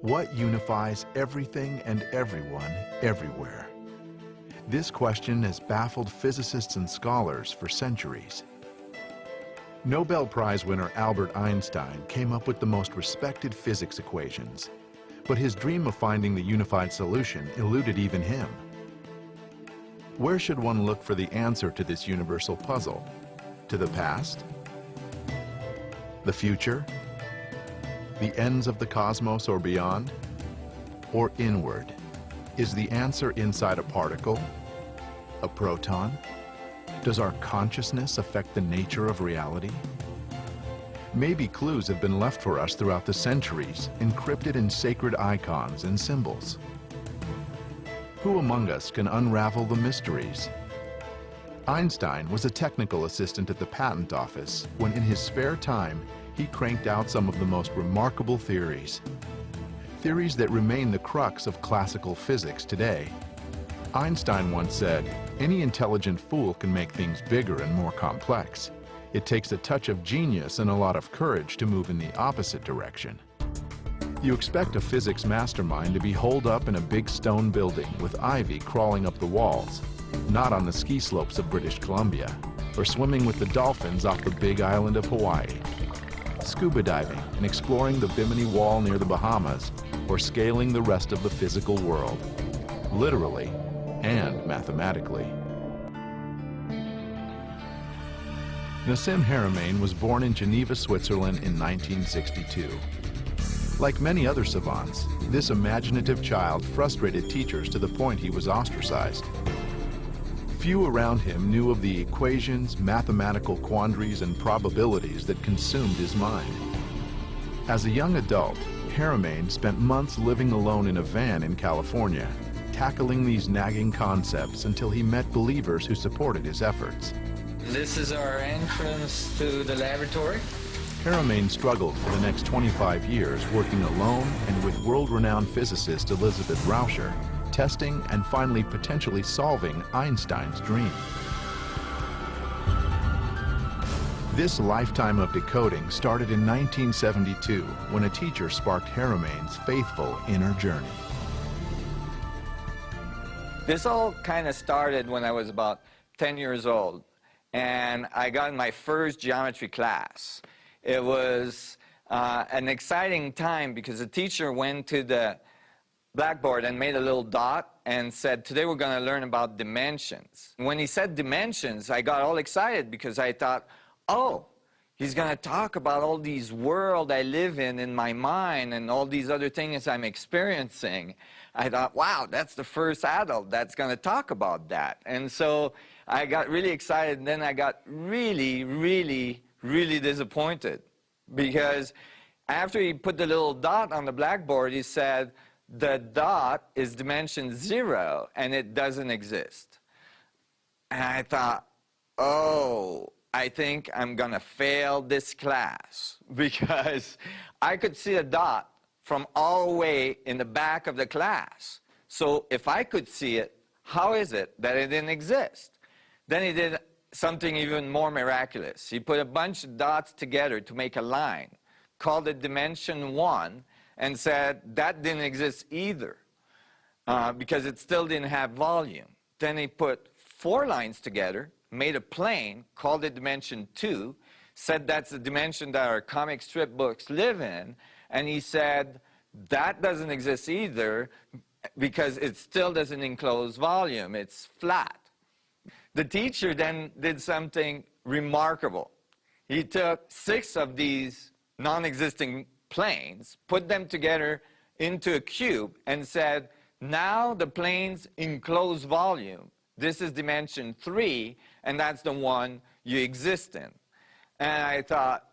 What unifies everything and everyone everywhere? This question has baffled physicists and scholars for centuries. Nobel Prize winner Albert Einstein came up with the most respected physics equations, but his dream of finding the unified solution eluded even him. Where should one look for the answer to this universal puzzle? To the past? The future? The ends of the cosmos or beyond? Or inward? Is the answer inside a particle? A proton? Does our consciousness affect the nature of reality? Maybe clues have been left for us throughout the centuries, encrypted in sacred icons and symbols. Who among us can unravel the mysteries? Einstein was a technical assistant at the patent office when in his spare time he cranked out some of the most remarkable theories. Theories that remain the crux of classical physics today. Einstein once said, "Any intelligent fool can make things bigger and more complex. It takes a touch of genius and a lot of courage to move in the opposite direction." You expect a physics mastermind to be holed up in a big stone building with ivy crawling up the walls, not on the ski slopes of British Columbia, or swimming with the dolphins off the big island of Hawaii. Scuba diving and exploring the Bimini Wall near the Bahamas, or scaling the rest of the physical world, literally and mathematically. Nassim Haramein was born in Geneva, Switzerland in 1962. Like many other savants, this imaginative child frustrated teachers to the point he was ostracized. Few around him knew of the equations, mathematical quandaries, and probabilities that consumed his mind. As a young adult, Haramein spent months living alone in a van in California, tackling these nagging concepts until he met believers who supported his efforts. This is our entrance to the laboratory. Haramein struggled for the next 25 years working alone and with world-renowned physicist Elizabeth Rauscher, testing and finally potentially solving Einstein's dream. This lifetime of decoding started in 1972 when a teacher sparked Haramein's faithful inner journey. This all kind of started when I was about 10 years old, and I got in my first geometry class. It was an exciting time because the teacher went to the blackboard and made a little dot and said, "Today we're going to learn about dimensions." When he said dimensions, I got all excited because I thought, oh, he's going to talk about all these worlds I live in my mind and all these other things I'm experiencing. I thought, wow, that's the first adult that's going to talk about that. And so I got really excited, and then I got really, really, really disappointed because after he put the little dot on the blackboard, he said, the dot is dimension 0 and it doesn't exist. And I thought, oh, I think I'm gonna fail this class because I could see a dot from all the way in the back of the class. So if I could see it, how is it that it didn't exist? Then he did something even more miraculous. He put a bunch of dots together to make a line, called it dimension 1, and said that didn't exist either because it still didn't have volume. Then he put 4 lines together, made a plane, called it dimension 2, said that's the dimension that our comic strip books live in, and he said that doesn't exist either because it still doesn't enclose volume, it's flat. The teacher then did something remarkable. He took 6 of these non-existing planes, put them together into a cube, and said, now the planes enclose volume. This is dimension 3, and that's the one you exist in. And I thought,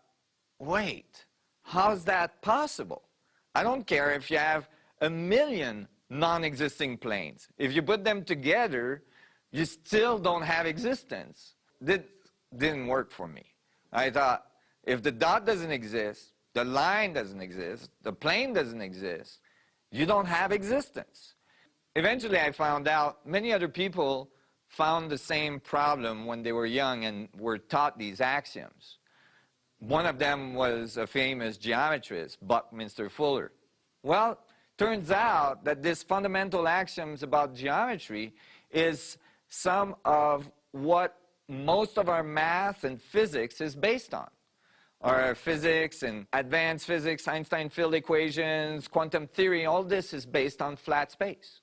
wait, how's that possible? I don't care if you have 1,000,000 non-existing planes. If you put them together, you still don't have existence. This didn't work for me. I thought, if the dot doesn't exist, the line doesn't exist, the plane doesn't exist, you don't have existence. Eventually I found out many other people found the same problem when they were young and were taught these axioms. One of them was a famous geometrist, Buckminster Fuller. Well, Turns out that this fundamental axioms about geometry is some of what most of our math and physics is based on. Our physics and advanced physics, Einstein field equations, quantum theory, all this is based on flat space.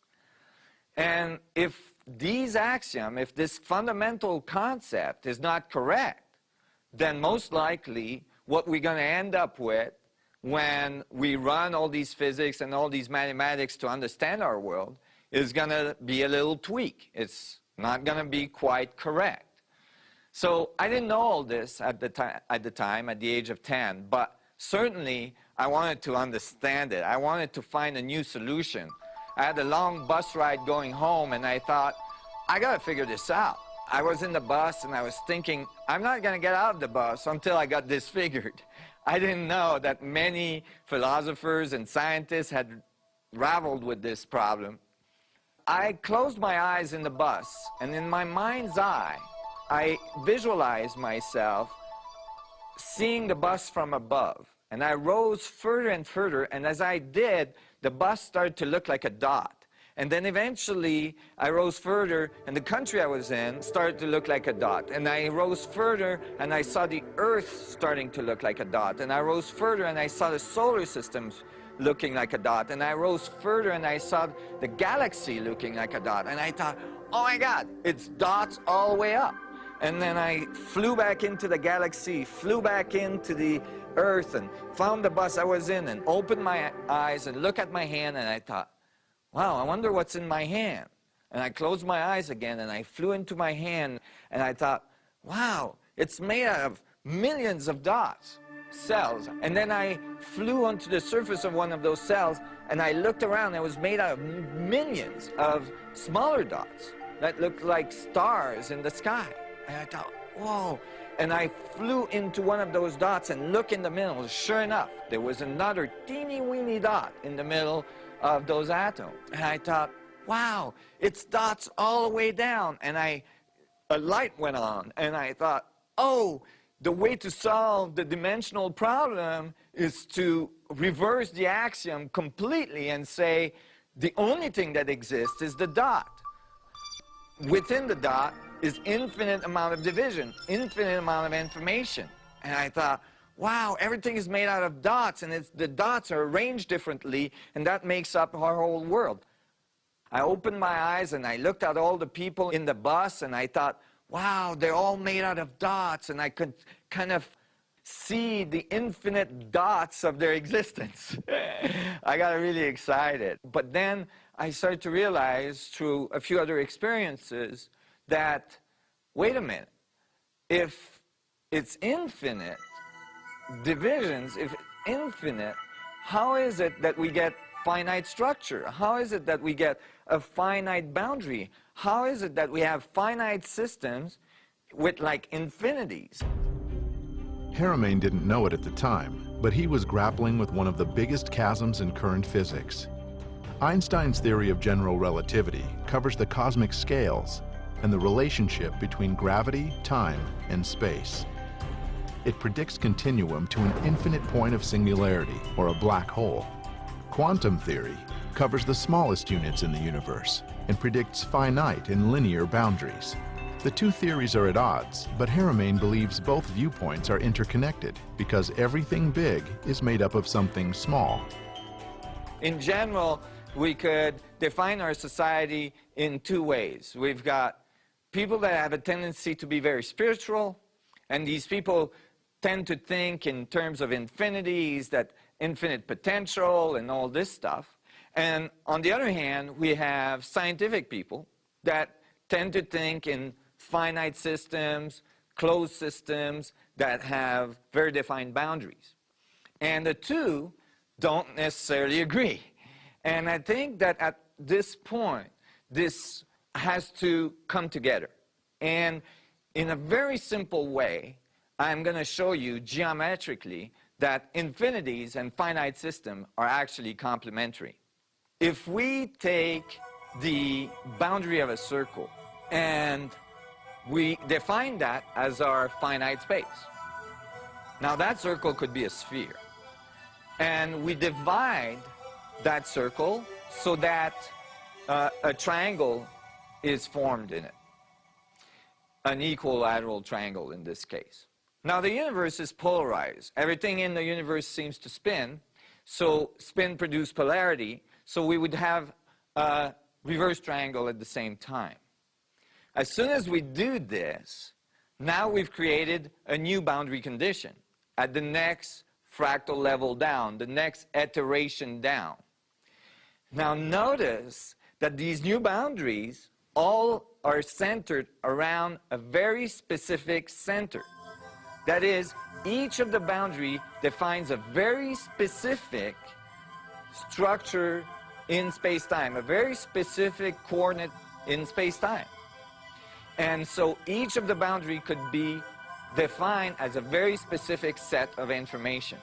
And if these axioms, if this fundamental concept is not correct, then most likely what we're going to end up with when we run all these physics and all these mathematics to understand our world is going to be a little tweak. It's not going to be quite correct. So I didn't know all this at the time, at the age of 10, but certainly I wanted to understand it. I wanted to find a new solution. I had a long bus ride going home, and I thought, I got to figure this out. I was in the bus, and I was thinking, I'm not going to get out of the bus until I got this figured. I didn't know that many philosophers and scientists had grappled with this problem. I closed my eyes in the bus, and in my mind's eye, I visualized myself seeing the bus from above. And I rose further and further, and as I did, the bus started to look like a dot. And then eventually, I rose further, and the country I was in started to look like a dot. And I rose further, and I saw the Earth starting to look like a dot. And I rose further, and I saw the solar systems looking like a dot. And I rose further, and I saw the galaxy looking like a dot. And I thought, oh my God, it's dots all the way up. And then I flew back into the galaxy, flew back into the Earth, and found the bus I was in, and opened my eyes and looked at my hand, and I thought, wow, I wonder what's in my hand. And I closed my eyes again, and I flew into my hand, and I thought, wow, it's made out of millions of dots, cells. And then I flew onto the surface of one of those cells, and I looked around, and it was made out of millions of smaller dots that looked like stars in the sky. And I thought, whoa. And I flew into one of those dots and looked in the middle. Sure enough, there was another teeny-weeny dot in the middle of those atoms. And I thought, wow, it's dots all the way down. And a light went on. And I thought, oh, the way to solve the dimensional problem is to reverse the axiom completely and say the only thing that exists is the dot. Within the dot is infinite amount of division, infinite amount of information. And I thought, wow, everything is made out of dots, and the dots are arranged differently, and that makes up our whole world. I opened my eyes, and I looked at all the people in the bus, and I thought, wow, they're all made out of dots, and I could kind of see the infinite dots of their existence. I got really excited. But then I started to realize through a few other experiences that, wait a minute, if it's infinite divisions, if it's infinite, how is it that we get finite structure? How is it that we get a finite boundary? How is it that we have finite systems with like infinities? Haramein didn't know it at the time, but he was grappling with one of the biggest chasms in current physics. Einstein's theory of general relativity covers the cosmic scales and the relationship between gravity, time, and space. It predicts continuum to an infinite point of singularity, or a black hole. Quantum theory covers the smallest units in the universe and predicts finite and linear boundaries. The two theories are at odds, but Haramein believes both viewpoints are interconnected because everything big is made up of something small. In general, we could define our society in two ways. We've got people that have a tendency to be very spiritual, and these people tend to think in terms of infinities, that infinite potential and all this stuff. And on the other hand, we have scientific people that tend to think in finite systems, closed systems that have very defined boundaries. And the two don't necessarily agree. And I think that at this point, this has to come together. And in a very simple way, I'm going to show you geometrically that infinities and finite systems are actually complementary. If we take the boundary of a circle and we define that as our finite space. Now that circle could be a sphere. And we divide that circle so that a triangle is formed in it. An equilateral triangle in this case. Now the universe is polarized. Everything in the universe seems to spin, so spin produces polarity, so we would have a reverse triangle at the same time. As soon as we do this, now we've created a new boundary condition at the next fractal level down, the next iteration down. Now notice that these new boundaries all are centered around a very specific center. That is, each of the boundary defines a very specific structure in space-time, a very specific coordinate in space-time. And so each of the boundary could be defined as a very specific set of information.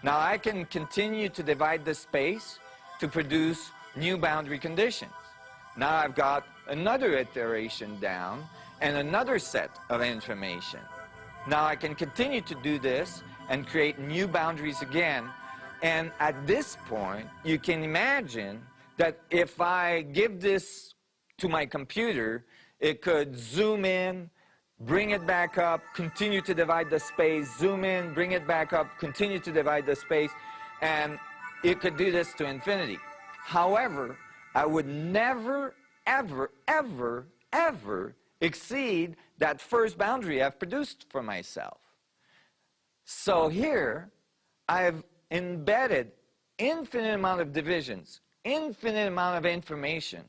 Now I can continue to divide the space to produce new boundary conditions. Now I've got another iteration down and another set of information. Now I can continue to do this and create new boundaries again. And at this point, you can imagine that if I give this to my computer, it could zoom in, bring it back up, continue to divide the space, zoom in, bring it back up, continue to divide the space, and it could do this to infinity. However, I would never, ever, ever, ever exceed that first boundary I've produced for myself. So here, I've embedded infinite amount of divisions, infinite amount of information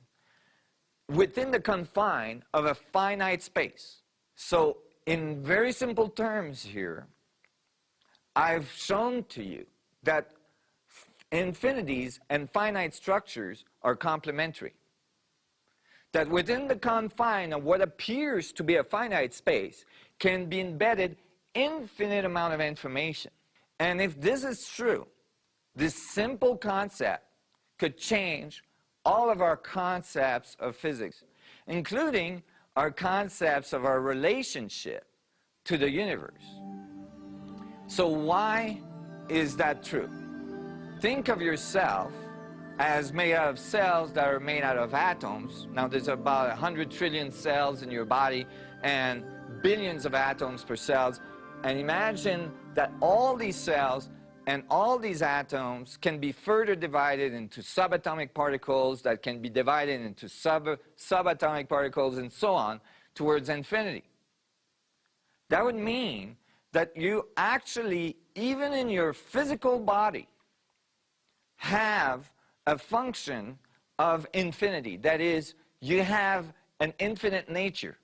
within the confine of a finite space. So in very simple terms here, I've shown to you that infinities and finite structures are complementary. That within the confine of what appears to be a finite space can be embedded infinite amount of information. And if this is true, this simple concept could change all of our concepts of physics, including our concepts of our relationship to the universe. So why is that true? Think of yourself as made out of cells that are made out of atoms. Now there's about 100 trillion cells in your body and billions of atoms per cell. And imagine that all these cells and all these atoms can be further divided into subatomic particles that can be divided into subatomic particles and so on towards infinity. That would mean that you actually, even in your physical body, have a function of infinity. That is, you have an infinite nature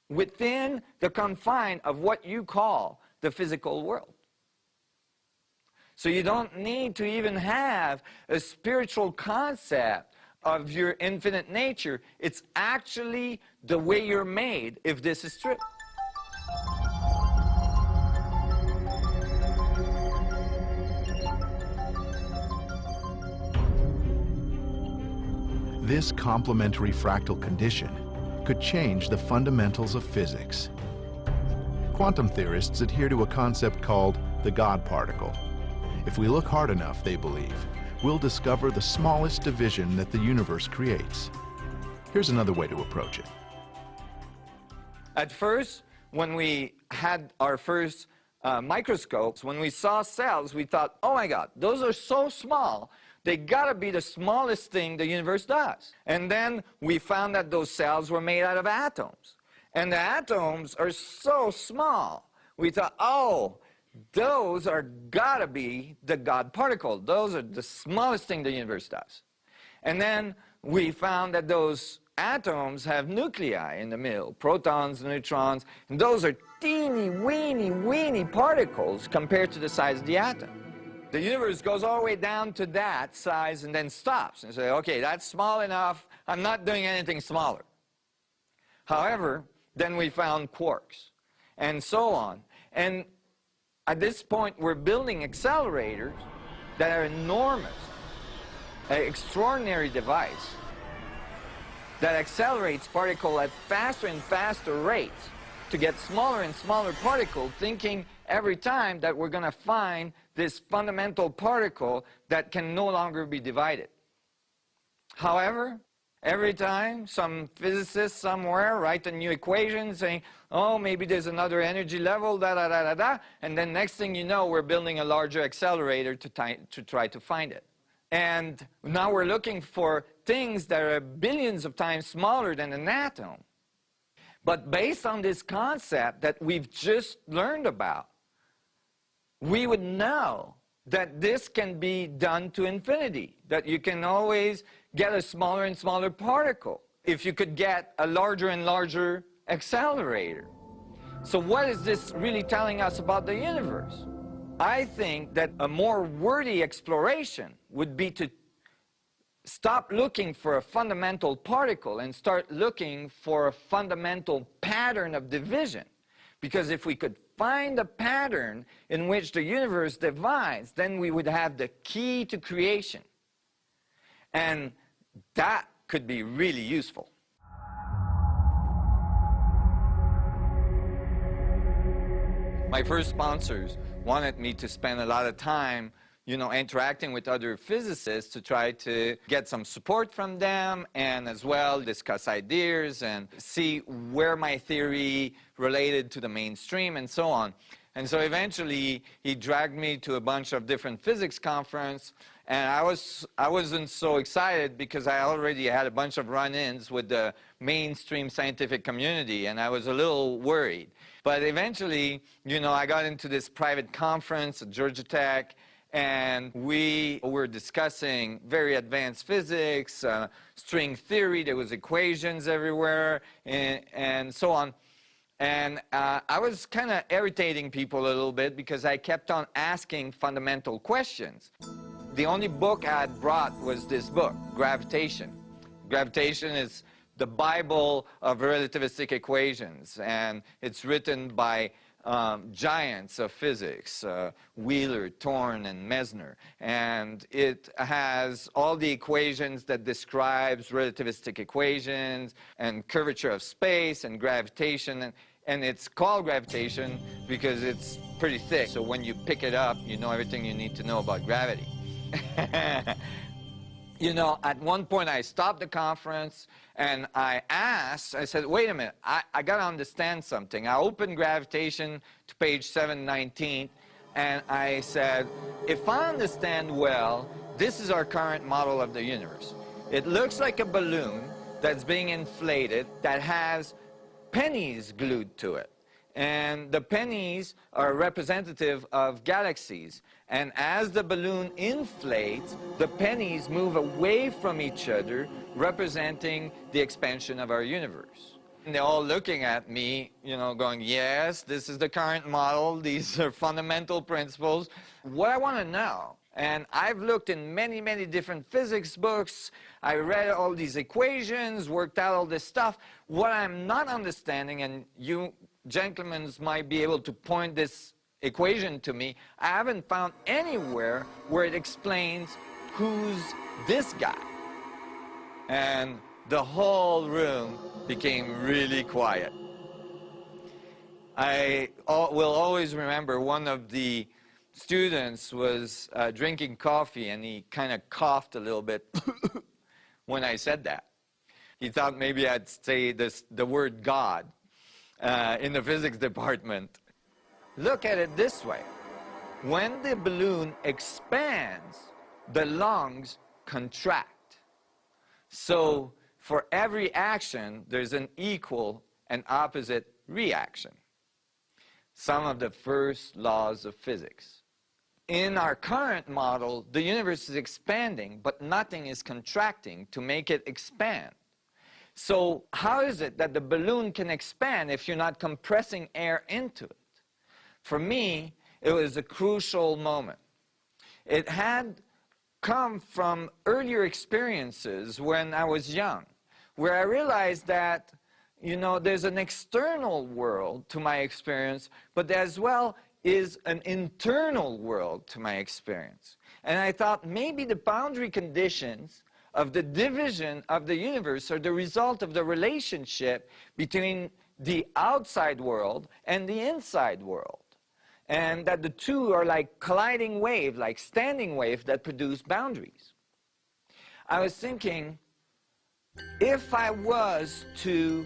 within the confine of what you call the physical world. So you don't need to even have a spiritual concept of your infinite nature. It's actually the way you're made, if this is true. This complementary fractal condition could change the fundamentals of physics. Quantum theorists adhere to a concept called the God particle. If we look hard enough, they believe, we'll discover the smallest division that the universe creates. Here's another way to approach it. At first, when we had our first microscopes, when we saw cells, we thought, oh my God, those are so small, they gotta be the smallest thing the universe does. And then we found that those cells were made out of atoms. And the atoms are so small, we thought, oh, those are gotta be the God particle. Those are the smallest thing the universe does. And then we found that those atoms have nuclei in the middle, protons, neutrons, and those are teeny, weeny particles compared to the size of the atom. The universe goes all the way down to that size and then stops and say, okay, that's small enough, I'm not doing anything smaller. However, then we found quarks and so on. And at this point, we're building accelerators that are enormous, an extraordinary device that accelerates particles at faster and faster rates to get smaller and smaller particles, thinking every time that we're going to find this fundamental particle that can no longer be divided. However, every time some physicist somewhere write a new equation saying, oh, maybe there's another energy level, da-da-da-da-da, and then next thing you know, we're building a larger accelerator to try to find it. And now we're looking for things that are billions of times smaller than an atom. But based on this concept that we've just learned about, we would know that this can be done to infinity, that you can always get a smaller and smaller particle if you could get a larger and larger accelerator. So what is this really telling us about the universe? I think that a more worthy exploration would be to stop looking for a fundamental particle and start looking for a fundamental pattern of division. Because if we could find a pattern in which the universe divides, then we would have the key to creation. And that could be really useful. My first sponsors wanted me to spend a lot of time, interacting with other physicists to try to get some support from them and as well discuss ideas and see where my theory related to the mainstream and so on. And so eventually he dragged me to a bunch of different physics conferences, and I wasn't so excited because I already had a bunch of run-ins with the mainstream scientific community, and I was a little worried. But eventually, I got into this private conference at Georgia Tech, and we were discussing very advanced physics, string theory. There was equations everywhere, and so on. And I was kind of irritating people a little bit because I kept on asking fundamental questions. The only book I had brought was this book, Gravitation. Gravitation is the Bible of relativistic equations, and it's written by giants of physics, Wheeler, Thorne, and Mesner. And it has all the equations that describes relativistic equations and curvature of space and gravitation. And it's called Gravitation because it's pretty thick. So when you pick it up, you know everything you need to know about gravity. At one point I stopped the conference and I said, wait a minute, I got to understand something. I opened Gravitation to page 719 and I said, if I understand well, this is our current model of the universe. It looks like a balloon that's being inflated that has pennies glued to it. And the pennies are representative of galaxies. And as the balloon inflates, the pennies move away from each other, representing the expansion of our universe. And they're all looking at me, going, yes, this is the current model. These are fundamental principles. What I want to know, and I've looked in many, many different physics books. I read all these equations, worked out all this stuff. What I'm not understanding, and you gentlemen might be able to point this equation to me, I haven't found anywhere where it explains who's this guy. And the whole room became really quiet. I will always remember one of the students was drinking coffee, and he kind of coughed a little bit when I said that. He thought maybe I'd say the word God in the physics department. Look at it this way. When the balloon expands, the lungs contract. So for every action, there's an equal and opposite reaction. Some of the first laws of physics. In our current model, the universe is expanding, but nothing is contracting to make it expand. So how is it that the balloon can expand if you're not compressing air into it? For me, it was a crucial moment. It had come from earlier experiences when I was young, where I realized that, there's an external world to my experience, but as well is an internal world to my experience. And I thought maybe the boundary conditions of the division of the universe are the result of the relationship between the outside world and the inside world. and that the two are like colliding waves, like standing waves that produce boundaries. I was thinking, if I was to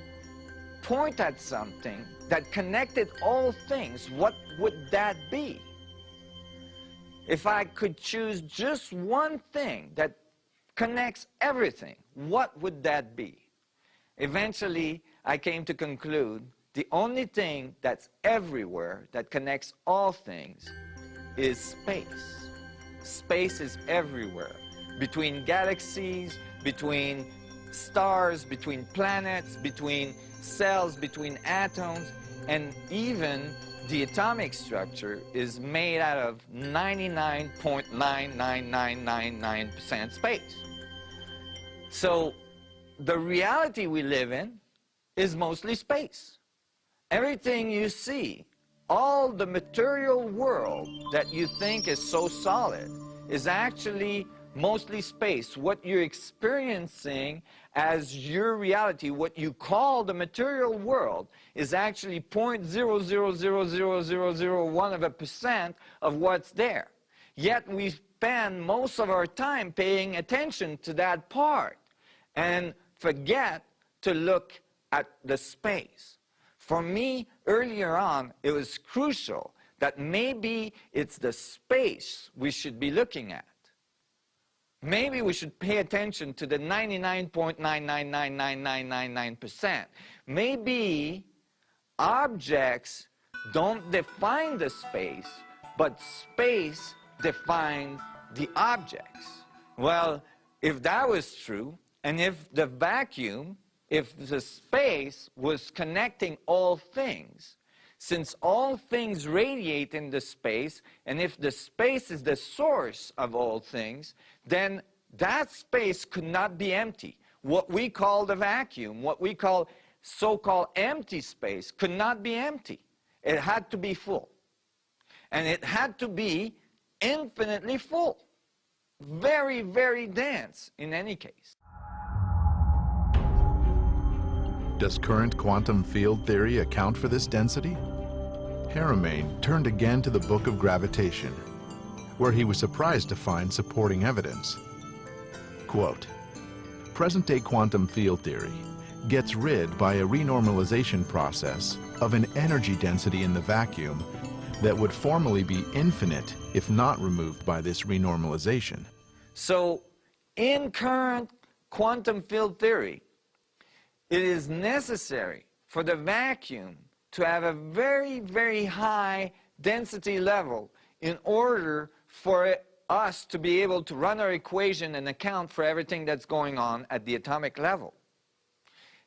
point at something that connected all things, what would that be? If I could choose just one thing that connects everything, what would that be? Eventually, I came to conclude the only thing that's everywhere, that connects all things, is space. Space is everywhere. Between galaxies, between stars, between planets, between cells, between atoms, and even the atomic structure is made out of 99.99999% space. So the reality we live in is mostly space. Everything you see, all the material world that you think is so solid, is actually mostly space. What you're experiencing as your reality, what you call the material world, is actually 0.0000001% of what's there. Yet we spend most of our time paying attention to that part and forget to look at the space. For me, earlier on, it was crucial that maybe it's the space we should be looking at. Maybe we should pay attention to the 99.9999999%. Maybe objects don't define the space, but space defines the objects. Well, if that was true, and if the vacuum, if the space was connecting all things, since all things radiate in the space, and if the space is the source of all things, then that space could not be empty. What we call the vacuum, what we call so-called empty space, could not be empty. It had to be full. And it had to be infinitely full. Very, very dense in any case. Does current quantum field theory account for this density? Haramein turned again to the Book of Gravitation, where he was surprised to find supporting evidence. Quote, present-day quantum field theory gets rid by a renormalization process of an energy density in the vacuum that would formally be infinite if not removed by this renormalization. So, in current quantum field theory, it is necessary for the vacuum to have a very, very high density level in order for us to be able to run our equation and account for everything that's going on at the atomic level.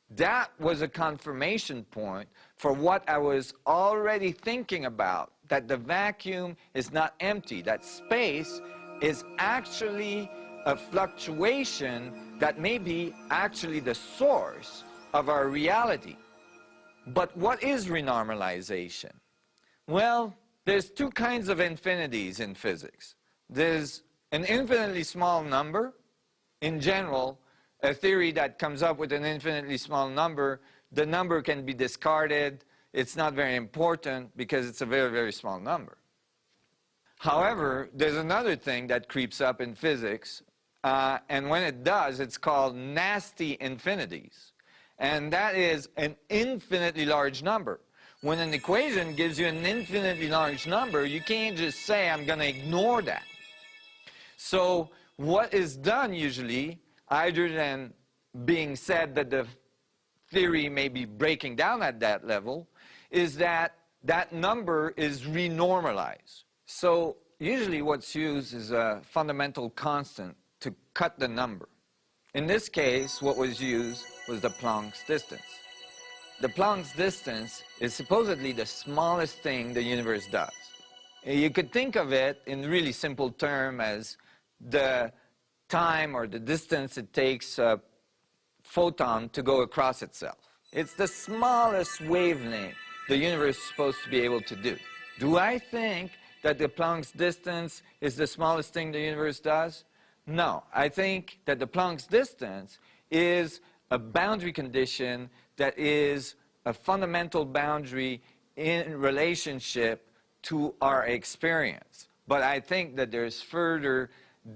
That was a confirmation point for what I was already thinking about, that the vacuum is not empty, that space is actually a fluctuation that may be actually the source of our reality. But what is renormalization? Well, there's two kinds of infinities in physics. There's an infinitely small number. In general, a theory that comes up with an infinitely small number, the number can be discarded. It's not very important because it's a very, very small number. However, there's another thing that creeps up in physics, and when it does, it's called nasty infinities. And that is an infinitely large number. When an equation gives you an infinitely large number, you can't just say, I'm going to ignore that. So what is done usually, either than being said that the theory may be breaking down at that level, is that that number is renormalized. So usually what's used is a fundamental constant to cut the number. In this case, what was used was the Planck's distance. The Planck's distance is supposedly the smallest thing the universe does. You could think of it in really simple terms as the time or the distance it takes a photon to go across itself. It's the smallest wavelength the universe is supposed to be able to do. Do I think that the Planck's distance is the smallest thing the universe does? No. I think that the Planck's distance is a boundary condition that is a fundamental boundary in relationship to our experience. But I think that there's further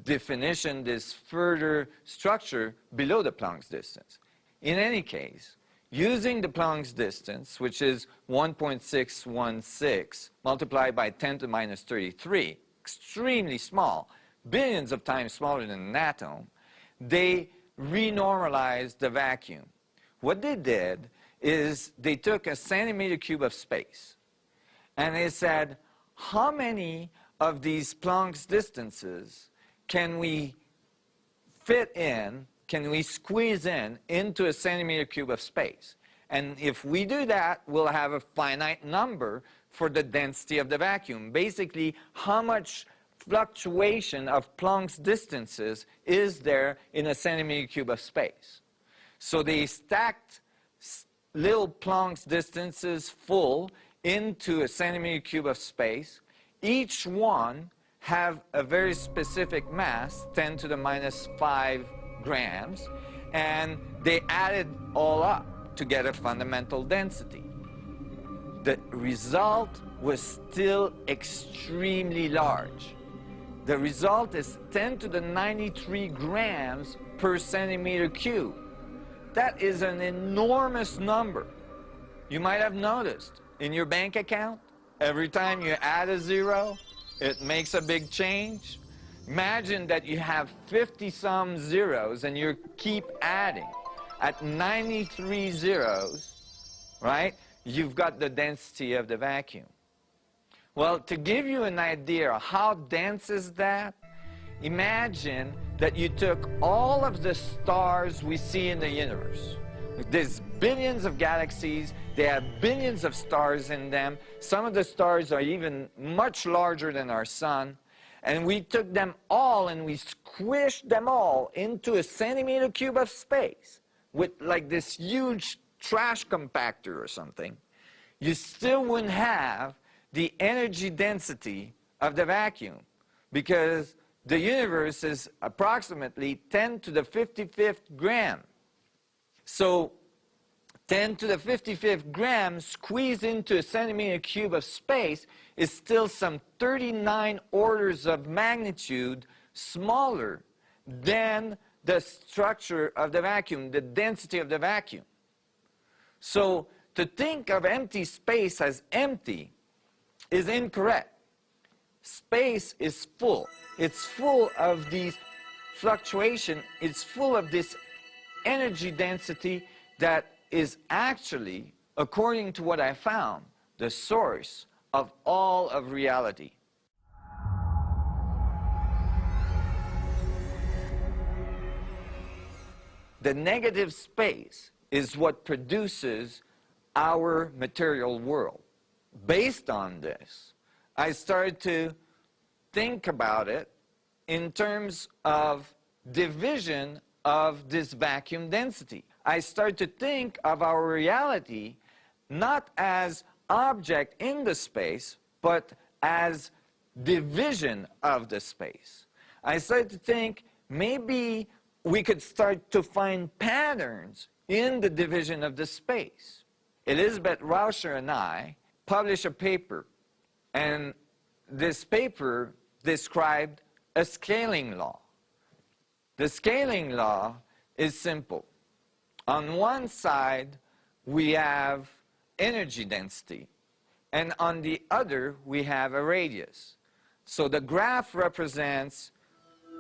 definition, there's further structure below the Planck's distance. In any case, using the Planck's distance, which is 1.616 multiplied by 10 to the minus 33, extremely small, billions of times smaller than an atom, they renormalized the vacuum. What they did is they took a centimeter cube of space, and they said, how many of these Planck's distances can we fit in, can we squeeze in into a centimeter cube of space? And if we do that, we'll have a finite number for the density of the vacuum. Basically, how much fluctuation of Planck's distances is there in a centimeter cube of space? So they stacked little Planck's distances full into a centimeter cube of space. Each one have a very specific mass, 10 to the minus 5 grams, and they added all up to get a fundamental density. The result was still extremely large. The result is 10 to the 93 grams per centimeter cube. That is an enormous number. You might have noticed in your bank account, every time you add a zero, it makes a big change. Imagine that you have 50-some zeros and you keep adding. At 93 zeros, right, you've got the density of the vacuum. Well, to give you an idea of how dense is that, imagine that you took all of the stars we see in the universe. There's billions of galaxies, they have billions of stars in them. Some of the stars are even much larger than our sun. And we took them all and we squished them all into a centimeter cube of space with like this huge trash compactor or something. You still wouldn't have the energy density of the vacuum, because the universe is approximately 10 to the 55th gram. So 10 to the 55th gram squeezed into a centimeter cube of space is still some 39 orders of magnitude smaller than the structure of the vacuum, the density of the vacuum. So to think of empty space as empty is incorrect. Space is full. It's full of these fluctuations. It's full of this energy density that is actually, according to what I found, the source of all of reality. The negative space is what produces our material world. Based on this, I started to think about it in terms of division of this vacuum density. I started to think of our reality not as object in the space, but as division of the space. I started to think maybe we could start to find patterns in the division of the space. Elizabeth Rauscher and I published a paper, and this paper described a scaling law. The scaling law is simple. On one side, we have energy density, and on the other, we have a radius. So the graph represents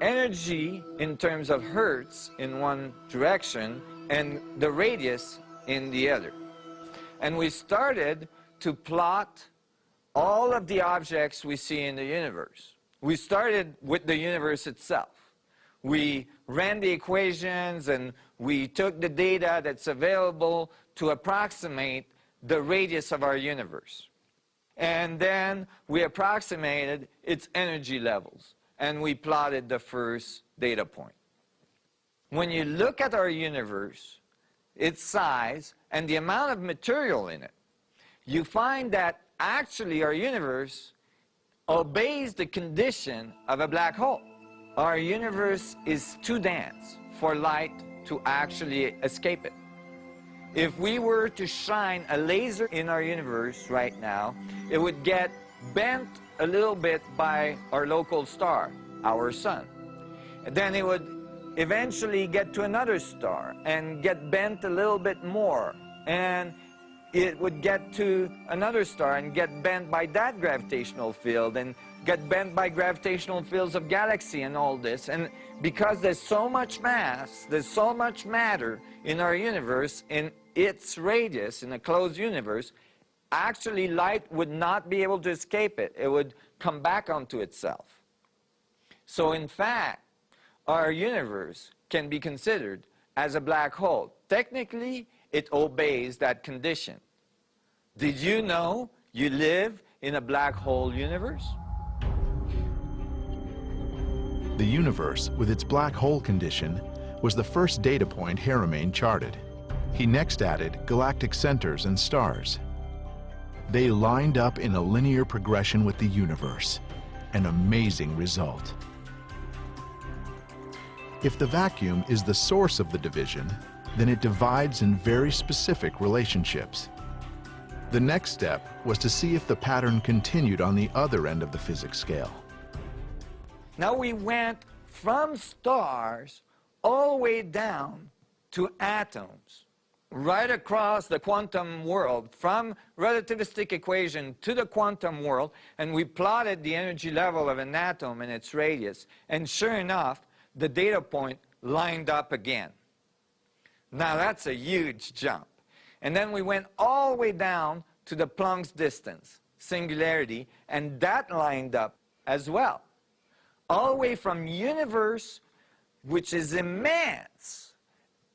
energy in terms of hertz in one direction and the radius in the other. And we started to plot all of the objects we see in the universe. We started with the universe itself. We ran the equations and we took the data that's available to approximate the radius of our universe. And then we approximated its energy levels, and we plotted the first data point. When you look at our universe, its size, and the amount of material in it, you find that actually our universe obeys the condition of a black hole. Our universe is too dense for light to actually escape it. If we were to shine a laser in our universe right now, it would get bent a little bit by our local star, our sun. And then it would eventually get to another star and get bent a little bit more. And it would get to another star and get bent by that gravitational field and get bent by gravitational fields of galaxy and all this. And because there's so much mass, there's so much matter in our universe, in its radius, in a closed universe, actually light would not be able to escape it. It would come back onto itself. So in fact, our universe can be considered as a black hole. Technically, it obeys that condition. Did you know you live in a black hole universe? The universe, with its black hole condition, was the first data point Haramein charted. He next added galactic centers and stars. They lined up in a linear progression with the universe, an amazing result. If the vacuum is the source of the division, then it divides in very specific relationships. The next step was to see if the pattern continued on the other end of the physics scale. Now we went from stars all the way down to atoms, right across the quantum world, from relativistic equation to the quantum world, and we plotted the energy level of an atom and its radius. And sure enough, the data point lined up again. Now that's a huge jump. And then we went all the way down to the Planck's distance, singularity, and that lined up as well. All the way from universe, which is immense,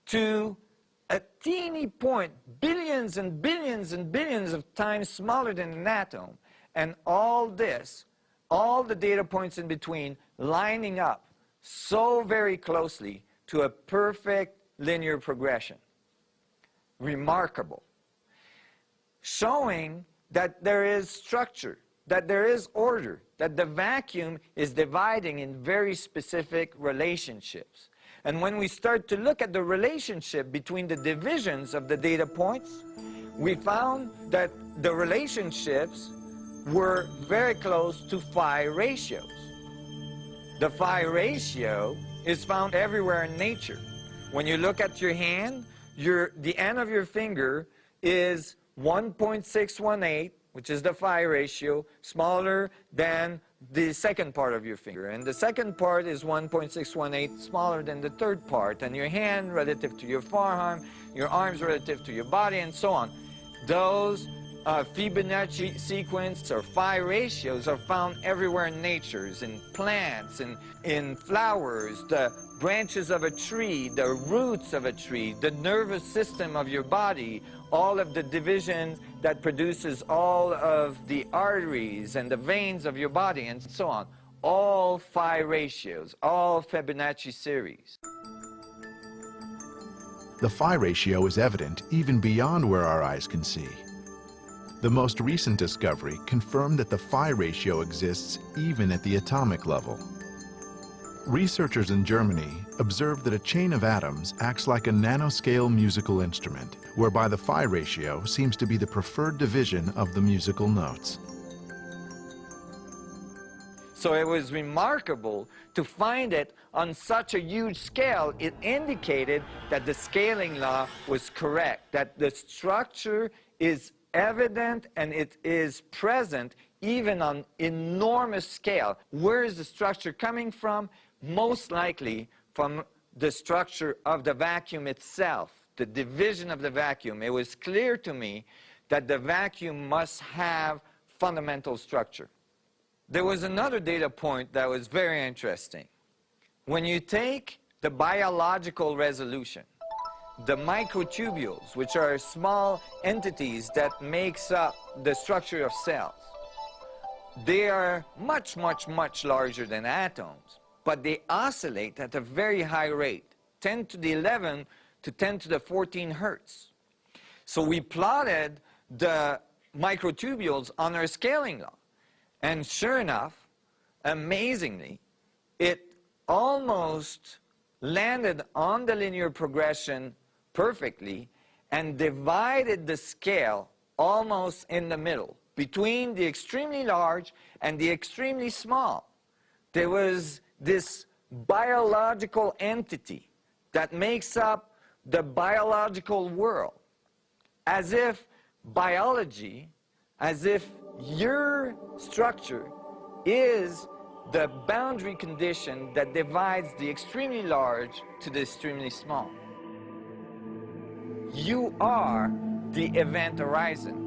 to a teeny point, billions and billions and billions of times smaller than an atom. And all this, all the data points in between, lining up so very closely to a perfect linear progression. Remarkable. Showing that there is structure, that there is order, that the vacuum is dividing in very specific relationships. And when we start to look at the relationship between the divisions of the data points, we found that the relationships were very close to phi ratios. The phi ratio is found everywhere in nature. When you look at your hand, the end of your finger is 1.618, which is the phi ratio, smaller than the second part of your finger. And the second part is 1.618, smaller than the third part. And your hand relative to your forearm, your arms relative to your body, and so on. Those Fibonacci sequence or phi ratios are found everywhere in nature, in plants, in flowers, the branches of a tree, the roots of a tree, the nervous system of your body, all of the division that produces all of the arteries and the veins of your body, and so on. All phi ratios, all Fibonacci series. The phi ratio is evident even beyond where our eyes can see. The most recent discovery confirmed that the phi ratio exists even at the atomic level. Researchers in Germany observed that a chain of atoms acts like a nanoscale musical instrument, whereby the phi ratio seems to be the preferred division of the musical notes. So it was remarkable to find it on such a huge scale. It indicated that the scaling law was correct, that the structure is evident and it is present even on enormous scale. Where is the structure coming from? Most likely from the structure of the vacuum itself, the division of the vacuum. It was clear to me that the vacuum must have fundamental structure. There was another data point that was very interesting. When you take the biological resolution, the microtubules, which are small entities that makes up the structure of cells, they are much, much, much larger than atoms, but they oscillate at a very high rate, 10 to the 11 to 10 to the 14 hertz. So we plotted the microtubules on our scaling law. And sure enough, amazingly, it almost landed on the linear progression perfectly and divided the scale almost in the middle. between the extremely large and the extremely small. There was this biological entity that makes up the biological world, as if biology, as if your structure is the boundary condition that divides the extremely large to the extremely small. You are the event horizon.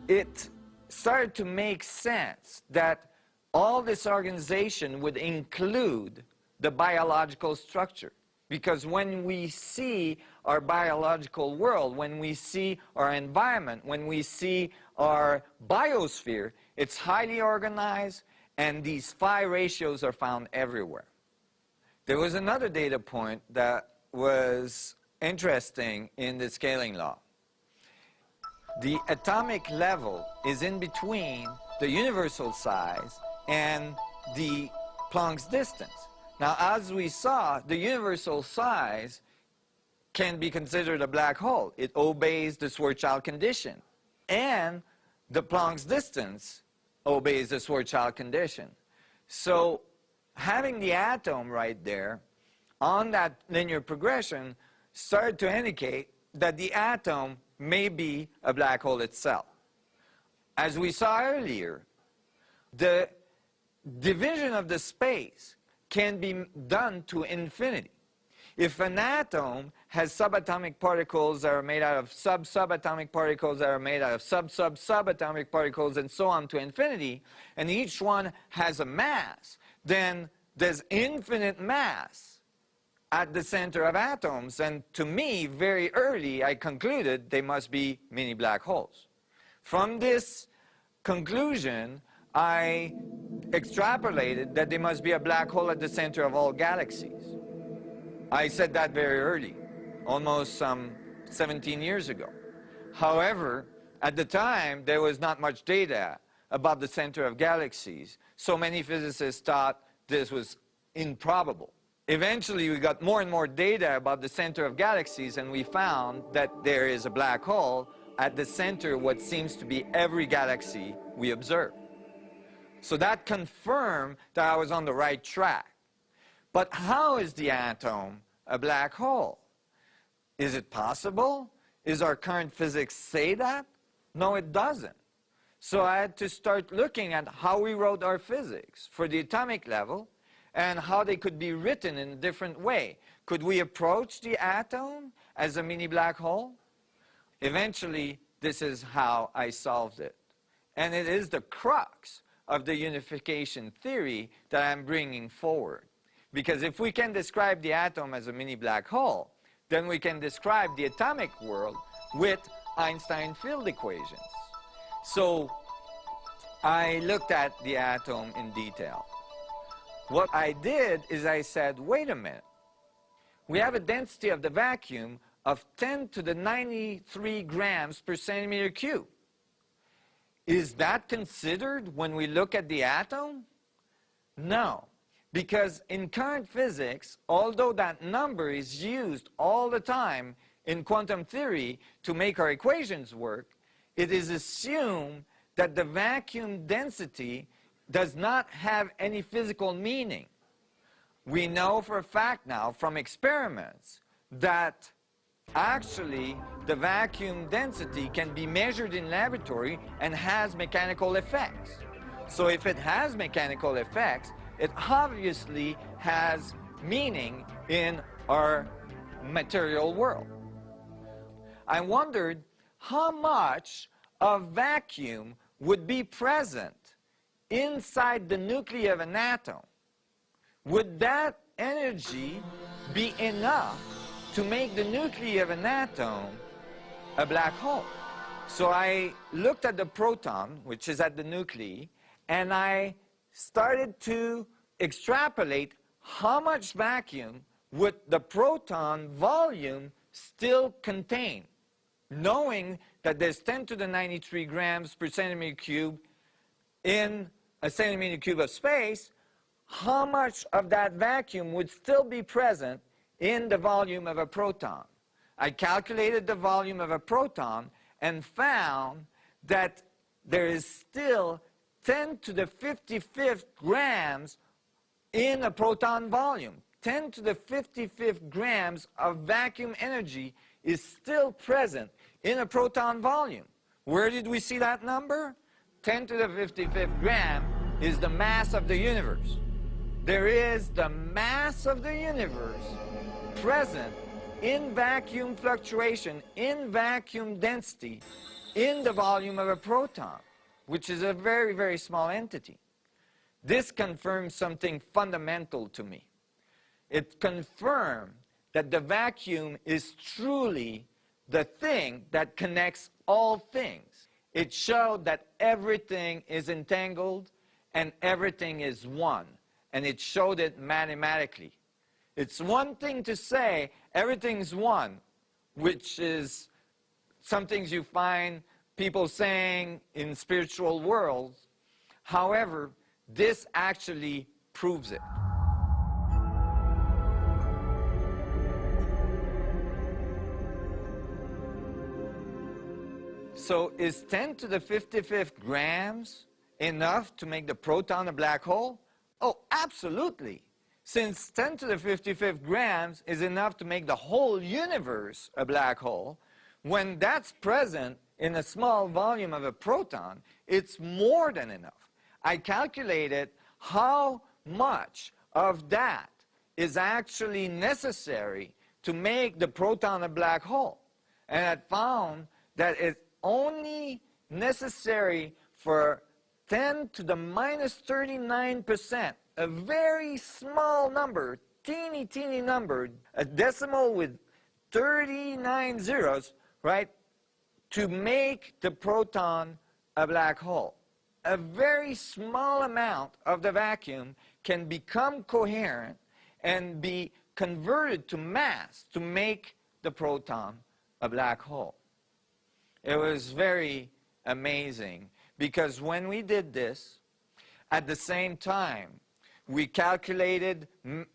It started to make sense that all this organization would include the biological structure. Because when we see our biological world, when we see our environment, when we see our biosphere, it's highly organized, and these phi ratios are found everywhere. There was another data point that was interesting in the scaling law. The atomic level is in between the universal size and the Planck's distance. Now, as we saw, the universal size can be considered a black hole. It obeys the Schwarzschild condition. And the Planck's distance obeys the Schwarzschild condition. So having the atom right there on that linear progression started to indicate that the atom may be a black hole itself. As we saw earlier, the division of the space can be done to infinity. If an atom has subatomic particles that are made out of sub-subatomic particles that are made out of sub-sub-subatomic particles and so on to infinity, and each one has a mass, then there's infinite mass at the center of atoms, and to me, very early, I concluded they must be mini black holes. From this conclusion, I extrapolated that there must be a black hole at the center of all galaxies. I said that very early, almost 17 years ago. However, at the time, there was not much data about the center of galaxies, so many physicists thought this was improbable. Eventually, we got more and more data about the center of galaxies, and we found that there is a black hole at the center of what seems to be every galaxy we observe. So that confirmed that I was on the right track. But how is the atom a black hole? Is it possible? Is our current physics say that? No, it doesn't. So I had to start looking at how we wrote our physics for the atomic level, and how they could be written in a different way. Could we approach the atom as a mini black hole? Eventually, this is how I solved it. And it is the crux of the unification theory that I'm bringing forward. Because if we can describe the atom as a mini black hole, then we can describe the atomic world with Einstein field equations. So I looked at the atom in detail. What I did is I said, wait a minute. We have a density of the vacuum of 10 to the 93 grams per centimeter cube. Is that considered when we look at the atom? No, because in current physics, although that number is used all the time in quantum theory to make our equations work, it is assumed that the vacuum density does not have any physical meaning. We know for a fact now from experiments that actually the vacuum density can be measured in laboratory and has mechanical effects. So if it has mechanical effects, it obviously has meaning in our material world. I wondered how much of vacuum would be present inside the nuclei of an atom. Would that energy be enough to make the nuclei of an atom a black hole? So I looked at the proton, which is at the nuclei, and I started to extrapolate how much vacuum would the proton volume still contain, knowing that there's 10 to the 93 grams per centimeter cube in a centimeter cube of space. How much of that vacuum would still be present in the volume of a proton? I calculated the volume of a proton and found that there is still 10 to the 55th grams in a proton volume. 10 to the 55th grams of vacuum energy is still present in a proton volume. Where did we see that number? 10 to the 55th gram is the mass of the universe. There is the mass of the universe present in vacuum fluctuation, in vacuum density, in the volume of a proton, which is a very, very small entity. This confirms something fundamental to me. It confirmed that the vacuum is truly the thing that connects all things. It showed that everything is entangled and everything is one, and it showed it mathematically. It's one thing to say everything's one, which is some things you find people saying in spiritual worlds. However, this actually proves it. So is 10 to the 55th grams enough to make the proton a black hole? Oh, absolutely. Since 10 to the 55th grams is enough to make the whole universe a black hole, when that's present in a small volume of a proton, it's more than enough. I calculated how much of that is actually necessary to make the proton a black hole. And I found that it's only necessary for 10 to the minus 39%, a very small number, teeny, teeny number, a decimal with 39 zeros, right, to make the proton a black hole. A very small amount of the vacuum can become coherent and be converted to mass to make the proton a black hole. It was very amazing because when we did this, at the same time, we calculated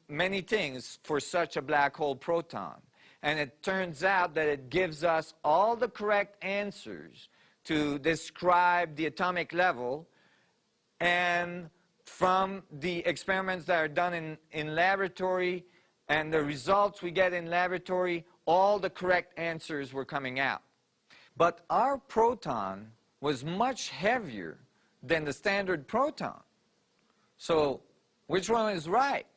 many things for such a black hole proton. And it turns out that it gives us all the correct answers to describe the atomic level. And from the experiments that are done in laboratory and the results we get in laboratory, all the correct answers were coming out. But our proton was much heavier than the standard proton. So which one is right?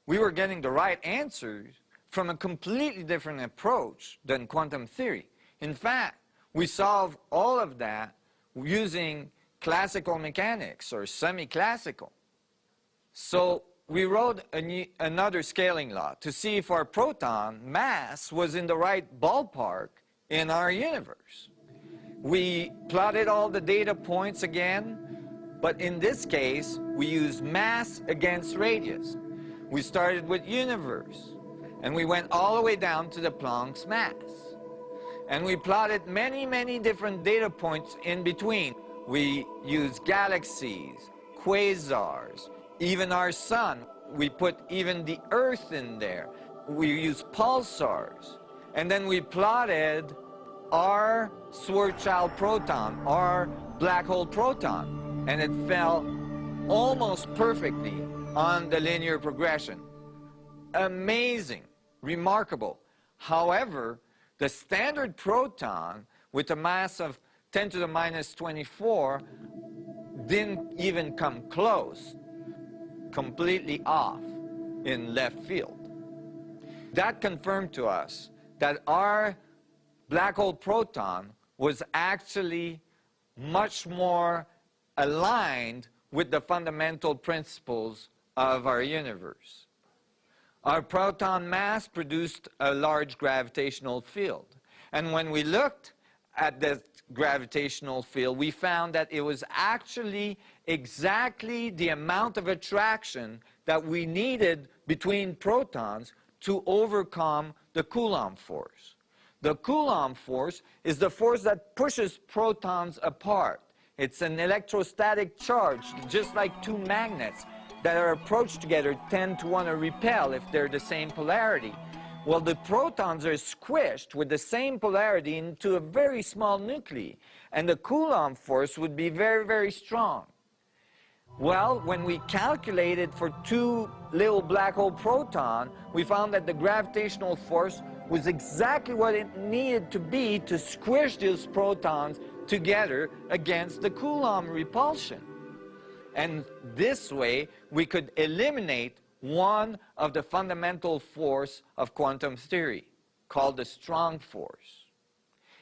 We were getting the right answers from a completely different approach than quantum theory. In fact, we solved all of that using classical mechanics or semi-classical. So we wrote another scaling law to see if our proton mass was in the right ballpark in our universe. We plotted all the data points again, but in this case, we used mass against radius. We started with universe, and we went all the way down to the Planck's mass. And we plotted many, many different data points in between. We used galaxies, quasars, even our sun. We put even the Earth in there. We used pulsars. And then we plotted our Schwarzschild proton, our black hole proton. And it fell almost perfectly on the linear progression. Amazing, remarkable. However, the standard proton with a mass of 10 to the minus 24 didn't even come close, completely off in left field. That confirmed to us that our black hole proton was actually much more aligned with the fundamental principles of our universe. Our proton mass produced a large gravitational field. And when we looked at the gravitational field, we found that it was actually exactly the amount of attraction that we needed between protons to overcome the Coulomb force. The Coulomb force is the force that pushes protons apart. It's an electrostatic charge, just like two magnets that are approached together tend to want to repel if they're the same polarity. Well, the protons are squished with the same polarity into a very small nuclei, and the Coulomb force would be very, very strong. Well, when we calculated for two little black hole proton, we found that the gravitational force was exactly what it needed to be to squish those protons together against the Coulomb repulsion. And this way, we could eliminate one of the fundamental force of quantum theory, called the strong force.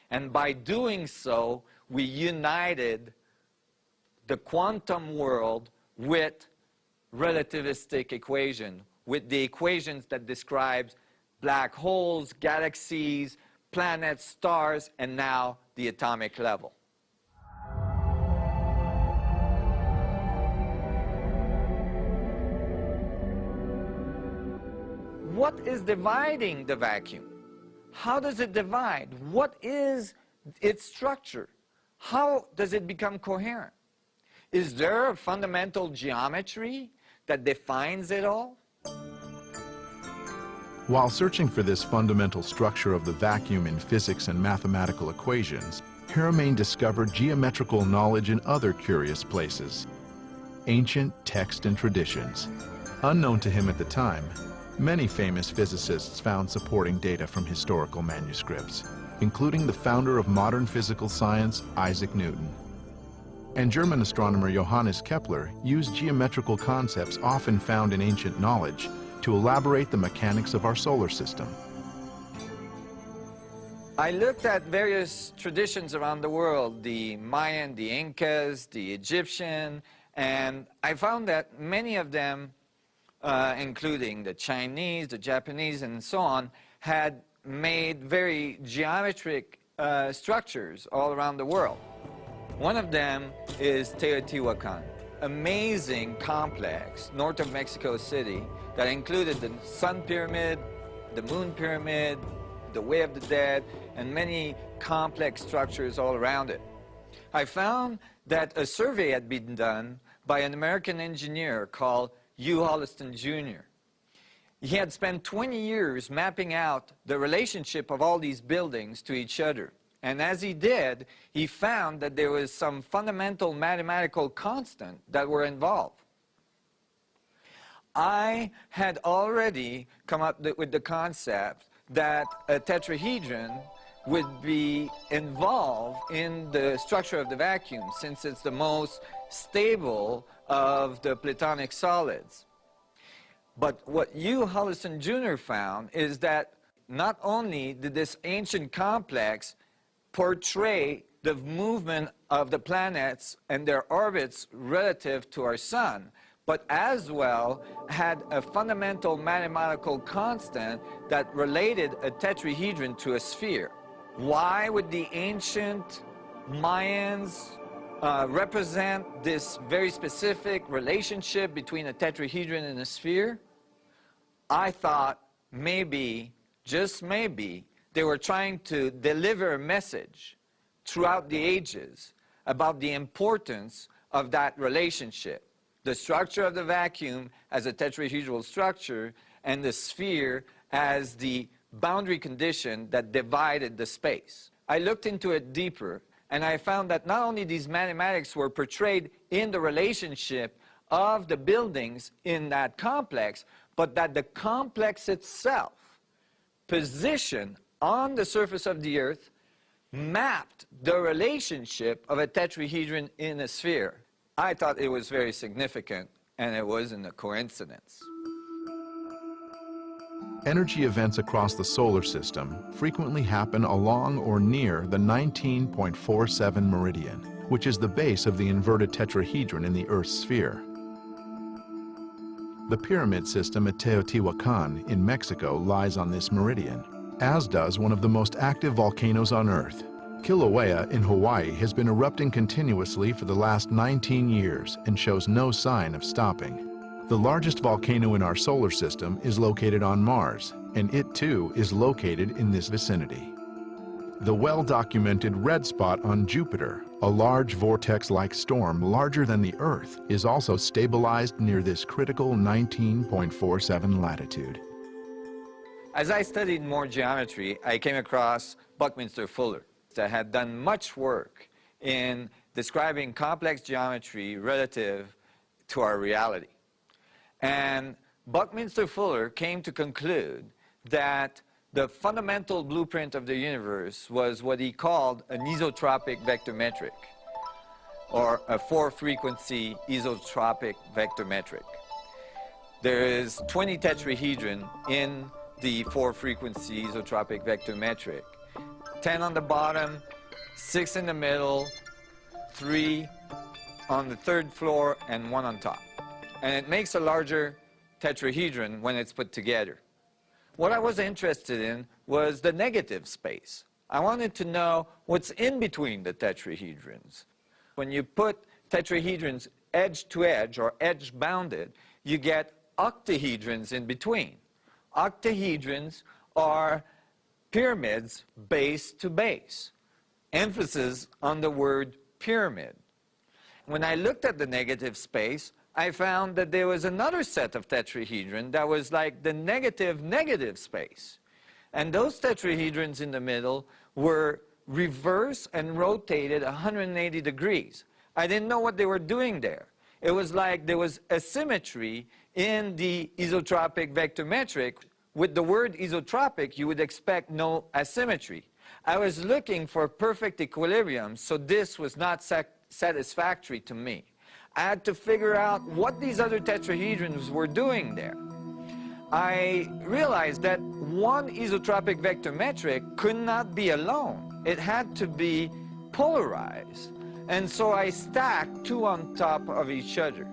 And by doing so, we united the quantum world with relativistic equation, with the equations that describes black holes, galaxies, planets, stars, and now the atomic level. What is dividing the vacuum? How does it divide? What is its structure? How does it become coherent? Is there a fundamental geometry that defines it all? While searching for this fundamental structure of the vacuum in physics and mathematical equations, Haramein discovered geometrical knowledge in other curious places. Ancient text and traditions. Unknown to him at the time, many famous physicists found supporting data from historical manuscripts, including the founder of modern physical science, Isaac Newton. And German astronomer Johannes Kepler used geometrical concepts often found in ancient knowledge to elaborate the mechanics of our solar system. I looked at various traditions around the world, the Mayan, the Incas, the Egyptian, and I found that many of them, including the Chinese, the Japanese, and so on, had made very geometric structures all around the world. One of them is Teotihuacan, amazing complex north of Mexico City that included the Sun Pyramid, the Moon Pyramid, the Way of the Dead, and many complex structures all around it. I found that a survey had been done by an American engineer called Hugh Holliston Jr. He had spent 20 years mapping out the relationship of all these buildings to each other. And as he did, he found that there was some fundamental mathematical constant that were involved. I had already come up with the concept that a tetrahedron would be involved in the structure of the vacuum, since it's the most stable of the Platonic solids. But what Hugh Holliston Jr. found is that not only did this ancient complex portray the movement of the planets and their orbits relative to our sun, but as well had a fundamental mathematical constant that related a tetrahedron to a sphere. Why would the ancient Mayans represent this very specific relationship between a tetrahedron and a sphere? I thought maybe, just maybe, they were trying to deliver a message throughout the ages about the importance of that relationship. The structure of the vacuum as a tetrahedral structure, and the sphere as the boundary condition that divided the space. I looked into it deeper, and I found that not only these mathematics were portrayed in the relationship of the buildings in that complex, but that the complex itself, positioned on the surface of the Earth, mapped the relationship of a tetrahedron in a sphere. I thought it was very significant, and it wasn't a coincidence. Energy events across the solar system frequently happen along or near the 19.47 meridian, which is the base of the inverted tetrahedron in the Earth's sphere. The pyramid system at Teotihuacan in Mexico lies on this meridian, as does one of the most active volcanoes on Earth. Kilauea in Hawaii has been erupting continuously for the last 19 years and shows no sign of stopping. The largest volcano in our solar system is located on Mars, and it too is located in this vicinity. The well-documented red spot on Jupiter, a large vortex-like storm larger than the Earth, is also stabilized near this critical 19.47 latitude. As I studied more geometry, I came across Buckminster Fuller, that had done much work in describing complex geometry relative to our reality. And Buckminster Fuller came to conclude that the fundamental blueprint of the universe was what he called an isotropic vector metric, or a four-frequency isotropic vector metric. There is 20 tetrahedron in the four-frequency isotropic vector metric. 10 on the bottom, 6 in the middle, 3 on the third floor, and 1 on top. And it makes a larger tetrahedron when it's put together. What I was interested in was the negative space. I wanted to know what's in between the tetrahedrons. When you put tetrahedrons edge to edge or edge bounded, you get octahedrons in between. Octahedrons are pyramids base to base. Emphasis on the word pyramid. When I looked at the negative space, I found that there was another set of tetrahedron that was like the negative space. And those tetrahedrons in the middle were reversed and rotated 180 degrees. I didn't know what they were doing there. It was like there was asymmetry in the isotropic vector metric. With the word isotropic, you would expect no asymmetry. I was looking for perfect equilibrium, so this was not satisfactory to me. I had to figure out what these other tetrahedrons were doing there. I realized that one isotropic vector metric could not be alone. It had to be polarized. And so I stacked two on top of each other.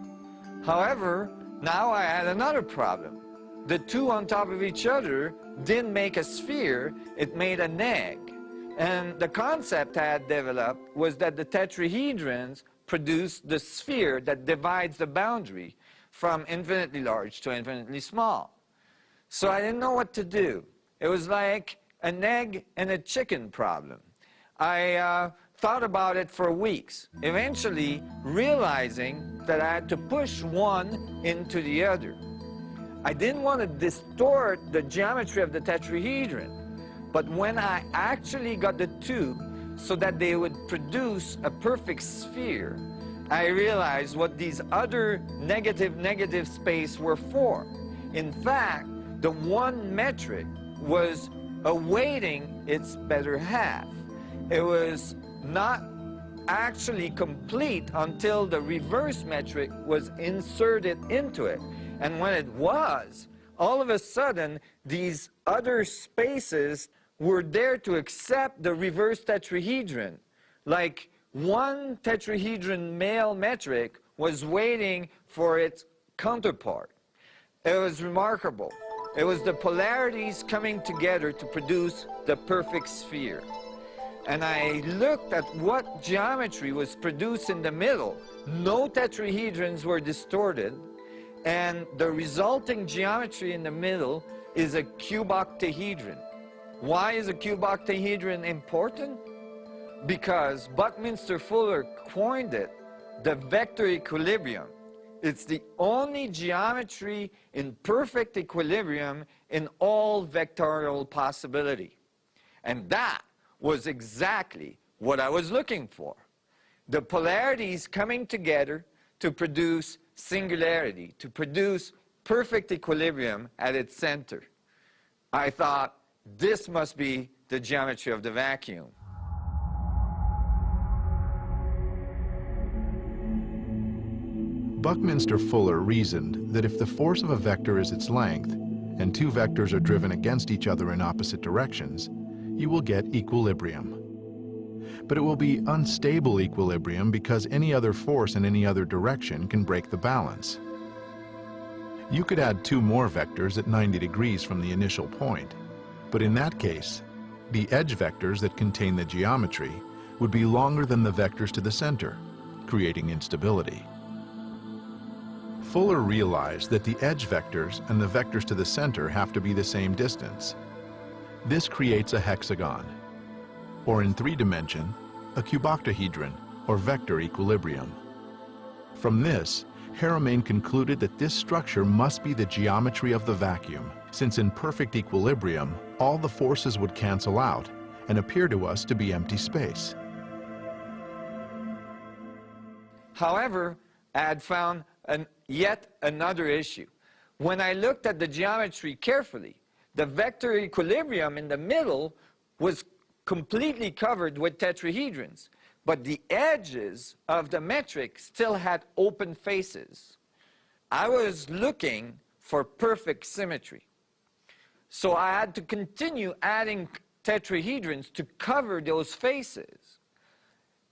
However, now I had another problem. The two on top of each other didn't make a sphere, it made an egg. And the concept I had developed was that the tetrahedrons produce the sphere that divides the boundary from infinitely large to infinitely small. So I didn't know what to do. It was like an egg and a chicken problem. I thought about it for weeks, eventually realizing that I had to push one into the other. I didn't want to distort the geometry of the tetrahedron, but when I actually got the two so that they would produce a perfect sphere, I realized what these other negative space were for. In fact, the one metric was awaiting its better half. It was not actually complete until the reverse metric was inserted into it. And when it was, all of a sudden, these other spaces were there to accept the reverse tetrahedron. Like one tetrahedron male metric was waiting for its counterpart. It was remarkable. It was the polarities coming together to produce the perfect sphere. And I looked at what geometry was produced in the middle. No tetrahedrons were distorted, and the resulting geometry in the middle is a cube octahedron. Why is a cube octahedron important? Because Buckminster Fuller coined it the vector equilibrium. It's the only geometry in perfect equilibrium in all vectorial possibility. And that was exactly what I was looking for. The polarities coming together to produce singularity, to produce perfect equilibrium at its center. I thought, this must be the geometry of the vacuum. Buckminster Fuller reasoned that if the force of a vector is its length, and two vectors are driven against each other in opposite directions, you will get equilibrium. But it will be unstable equilibrium because any other force in any other direction can break the balance. You could add 2 more vectors at 90 degrees from the initial point, but in that case, the edge vectors that contain the geometry would be longer than the vectors to the center, creating instability. Fuller realized that the edge vectors and the vectors to the center have to be the same distance. This creates a hexagon, or in 3 dimension, a cuboctahedron, or vector equilibrium. From this, Haramein concluded that this structure must be the geometry of the vacuum, since in perfect equilibrium, all the forces would cancel out and appear to us to be empty space. However, I had found yet another issue. When I looked at the geometry carefully, the vector equilibrium in the middle was completely covered with tetrahedrons, but the edges of the metric still had open faces. I was looking for perfect symmetry. So I had to continue adding tetrahedrons to cover those faces.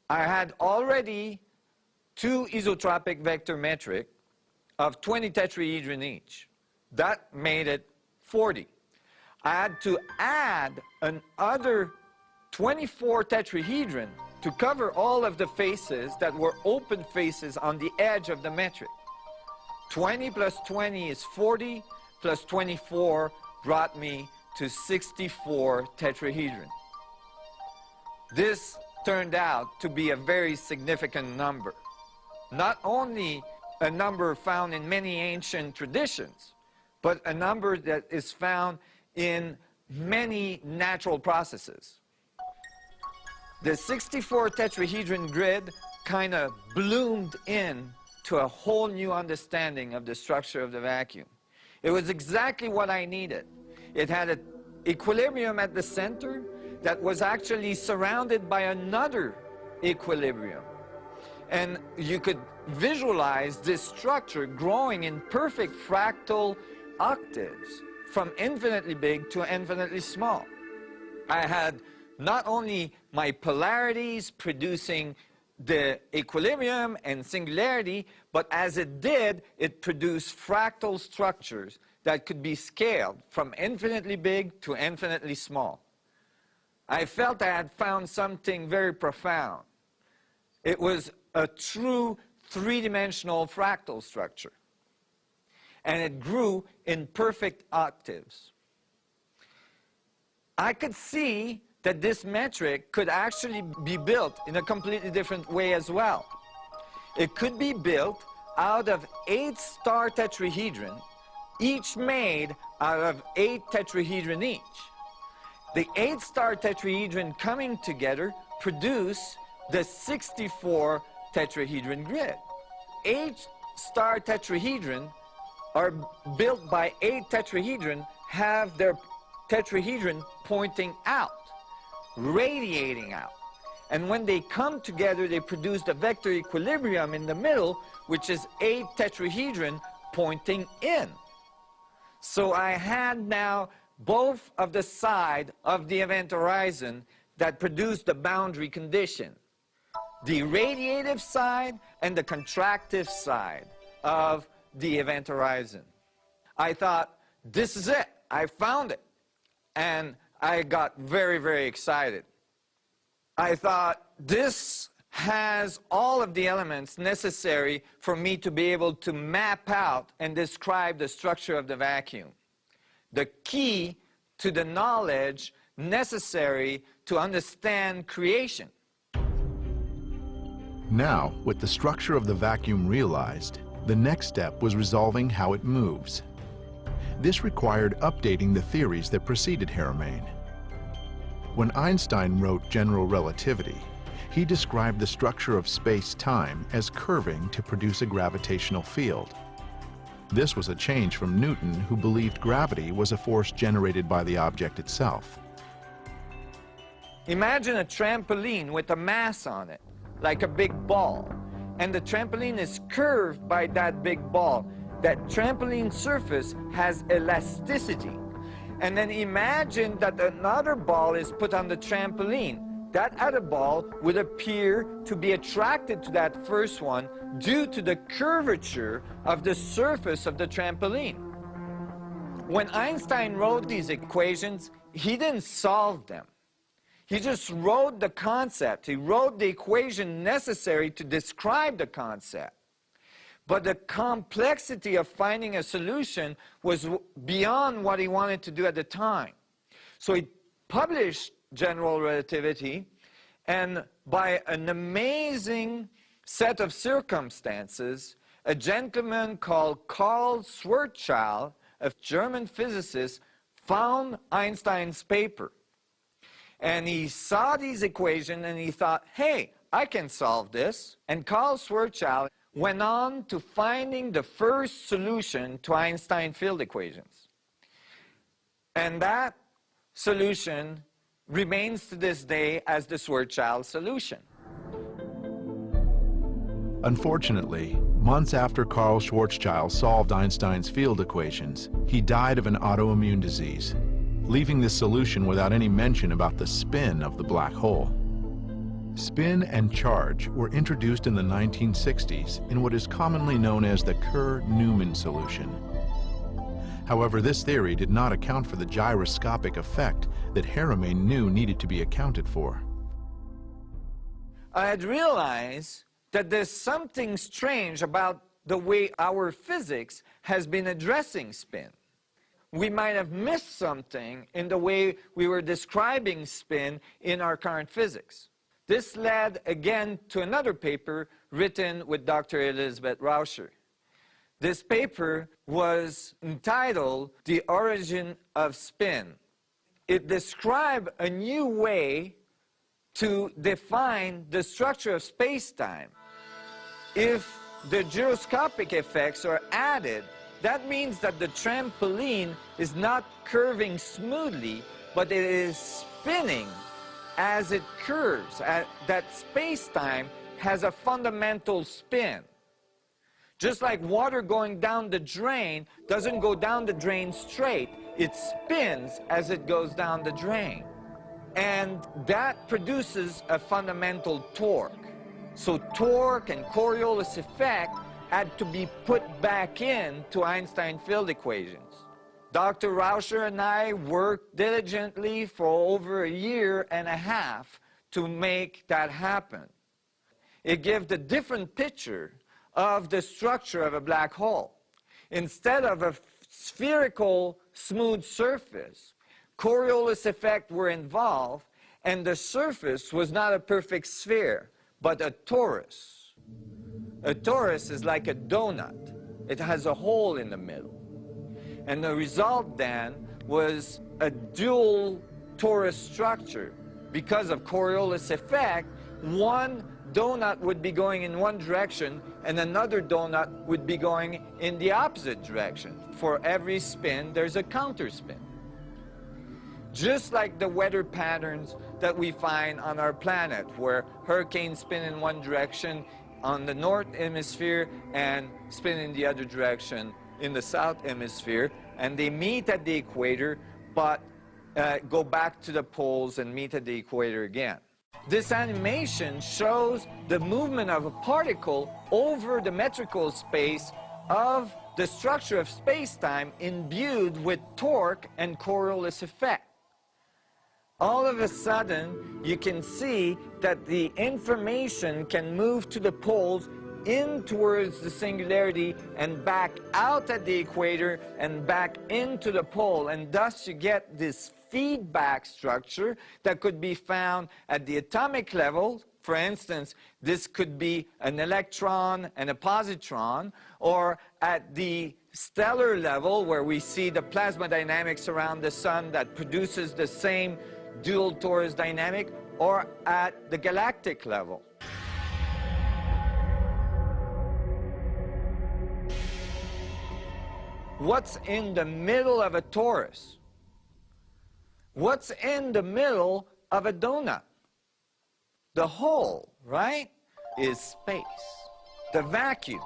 I had already 2 isotropic vector metric of 20 tetrahedron each. That made it 40. I had to add another 24 tetrahedron to cover all of the faces that were open faces on the edge of the metric. 20 plus 20 is 40, plus 24 brought me to 64 tetrahedron. This turned out to be a very significant number. Not only a number found in many ancient traditions, but a number that is found in many natural processes. The 64 tetrahedron grid kind of bloomed in to a whole new understanding of the structure of the vacuum. It was exactly what I needed. It had an equilibrium at the center that was actually surrounded by another equilibrium. And you could visualize this structure growing in perfect fractal octaves from infinitely big to infinitely small. I had not only my polarities producing the equilibrium and singularity, but as it did, it produced fractal structures that could be scaled from infinitely big to infinitely small. I felt I had found something very profound. It was a true 3-dimensional fractal structure, and it grew in perfect octaves. I could see that this metric could actually be built in a completely different way as well. It could be built out of 8 star tetrahedron, each made out of 8 tetrahedron each. The 8 star tetrahedron coming together produce the 64 tetrahedron grid. 8 star tetrahedron are built by 8 tetrahedron, have their tetrahedron pointing out, radiating out. And when they come together, they produce the vector equilibrium in the middle, which is 8 tetrahedron pointing in. So I had now both of the side of the event horizon that produced the boundary condition. The radiative side and the contractive side of the event horizon. I thought, this is it. I found it. And I got very, very excited. I thought, this has all of the elements necessary for me to be able to map out and describe the structure of the vacuum. The key to the knowledge necessary to understand creation. Now, with the structure of the vacuum realized, the next step was resolving how it moves. This required updating the theories that preceded Haramein. When Einstein wrote general relativity, he described the structure of space-time as curving to produce a gravitational field. This was a change from Newton, who believed gravity was a force generated by the object itself. Imagine a trampoline with a mass on it, like a big ball, and the trampoline is curved by that big ball. That trampoline surface has elasticity. And then imagine that another ball is put on the trampoline. that other ball would appear to be attracted to that first one due to the curvature of the surface of the trampoline. When Einstein wrote these equations, he didn't solve them. He just wrote the concept. He wrote the equation necessary to describe the concept. But the complexity of finding a solution was beyond what he wanted to do at the time. So he published general relativity, and by an amazing set of circumstances, a gentleman called Karl Schwarzschild, a German physicist, found Einstein's paper. And he saw these equations and he thought, hey, I can solve this. And Karl Schwarzschild went on to finding the first solution to Einstein field equations. And that solution remains to this day as the Schwarzschild solution. Unfortunately, months after Karl Schwarzschild solved Einstein's field equations, he died of an autoimmune disease, leaving this solution without any mention about the spin of the black hole. Spin and charge were introduced in the 1960s in what is commonly known as the Kerr-Newman solution. However, this theory did not account for the gyroscopic effect that Haramein knew needed to be accounted for. I had realized that there's something strange about the way our physics has been addressing spin. We might have missed something in the way we were describing spin in our current physics. This led again to another paper written with Dr. Elizabeth Rauscher. This paper was entitled The Origin of Spin. It described a new way to define the structure of space-time. If the gyroscopic effects are added, that means that the trampoline is not curving smoothly, but it is spinning as it curves. That space-time has a fundamental spin. Just like water going down the drain doesn't go down the drain straight, it spins as it goes down the drain. And that produces a fundamental torque. So torque and Coriolis effect had to be put back into Einstein field equations. Dr. Rauscher and I worked diligently for over 1.5 years to make that happen. It gave a different picture of the structure of a black hole. Instead of a spherical smooth surface, Coriolis effect were involved, and the surface was not a perfect sphere, but a torus. A torus is like a donut. It has a hole in the middle. And the result then was a dual torus structure. Because of Coriolis effect, one donut would be going in one direction and another donut would be going in the opposite direction. For every spin, there's a counterspin. Just like the weather patterns that we find on our planet, where hurricanes spin in one direction on the north hemisphere and spin in the other direction in the south hemisphere, and they meet at the equator, but go back to the poles and meet at the equator again. This animation shows the movement of a particle over the metrical space of the structure of space-time imbued with torque and Coriolis effect. All of a sudden, you can see that the information can move to the poles in towards the singularity and back out at the equator and back into the pole, and thus you get this feedback structure that could be found at the atomic level. For instance, this could be an electron and a positron, or at the stellar level where we see the plasma dynamics around the sun that produces the same dual torus dynamic, or at the galactic level. What's in the middle of a torus? What's in the middle of a donut? The hole, right, is space, the vacuum.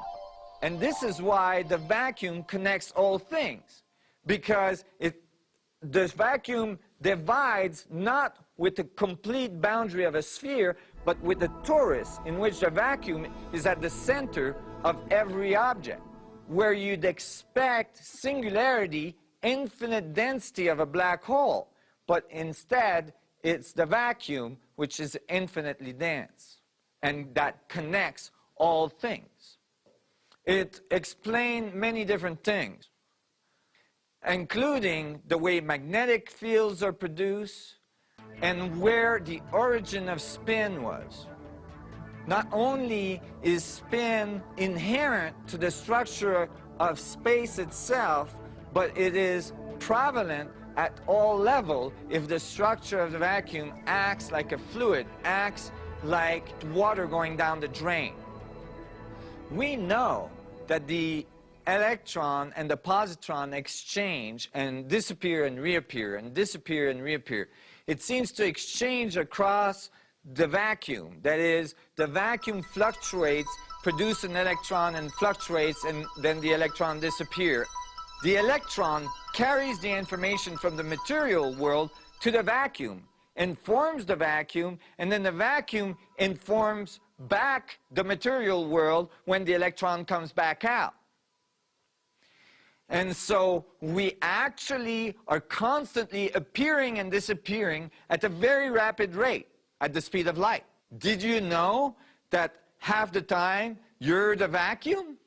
And this is why the vacuum connects all things, because the vacuum divides not with the complete boundary of a sphere, but with the torus, in which the vacuum is at the center of every object, where you'd expect singularity, infinite density of a black hole, but instead it's the vacuum which is infinitely dense, and that connects all things. It explained many different things, including the way magnetic fields are produced and where the origin of spin was. Not only is spin inherent to the structure of space itself, but it is prevalent at all levels if the structure of the vacuum acts like a fluid, acts like water going down the drain. We know that the electron and the positron exchange and disappear and reappear and disappear and reappear. It seems to exchange across the vacuum. That is, the vacuum fluctuates, produces an electron and fluctuates, and then the electron disappears. The electron carries the information from the material world to the vacuum, informs the vacuum, and then the vacuum informs back the material world when the electron comes back out. And so we actually are constantly appearing and disappearing at a very rapid rate, at the speed of light. Did you know that half the time you're the vacuum?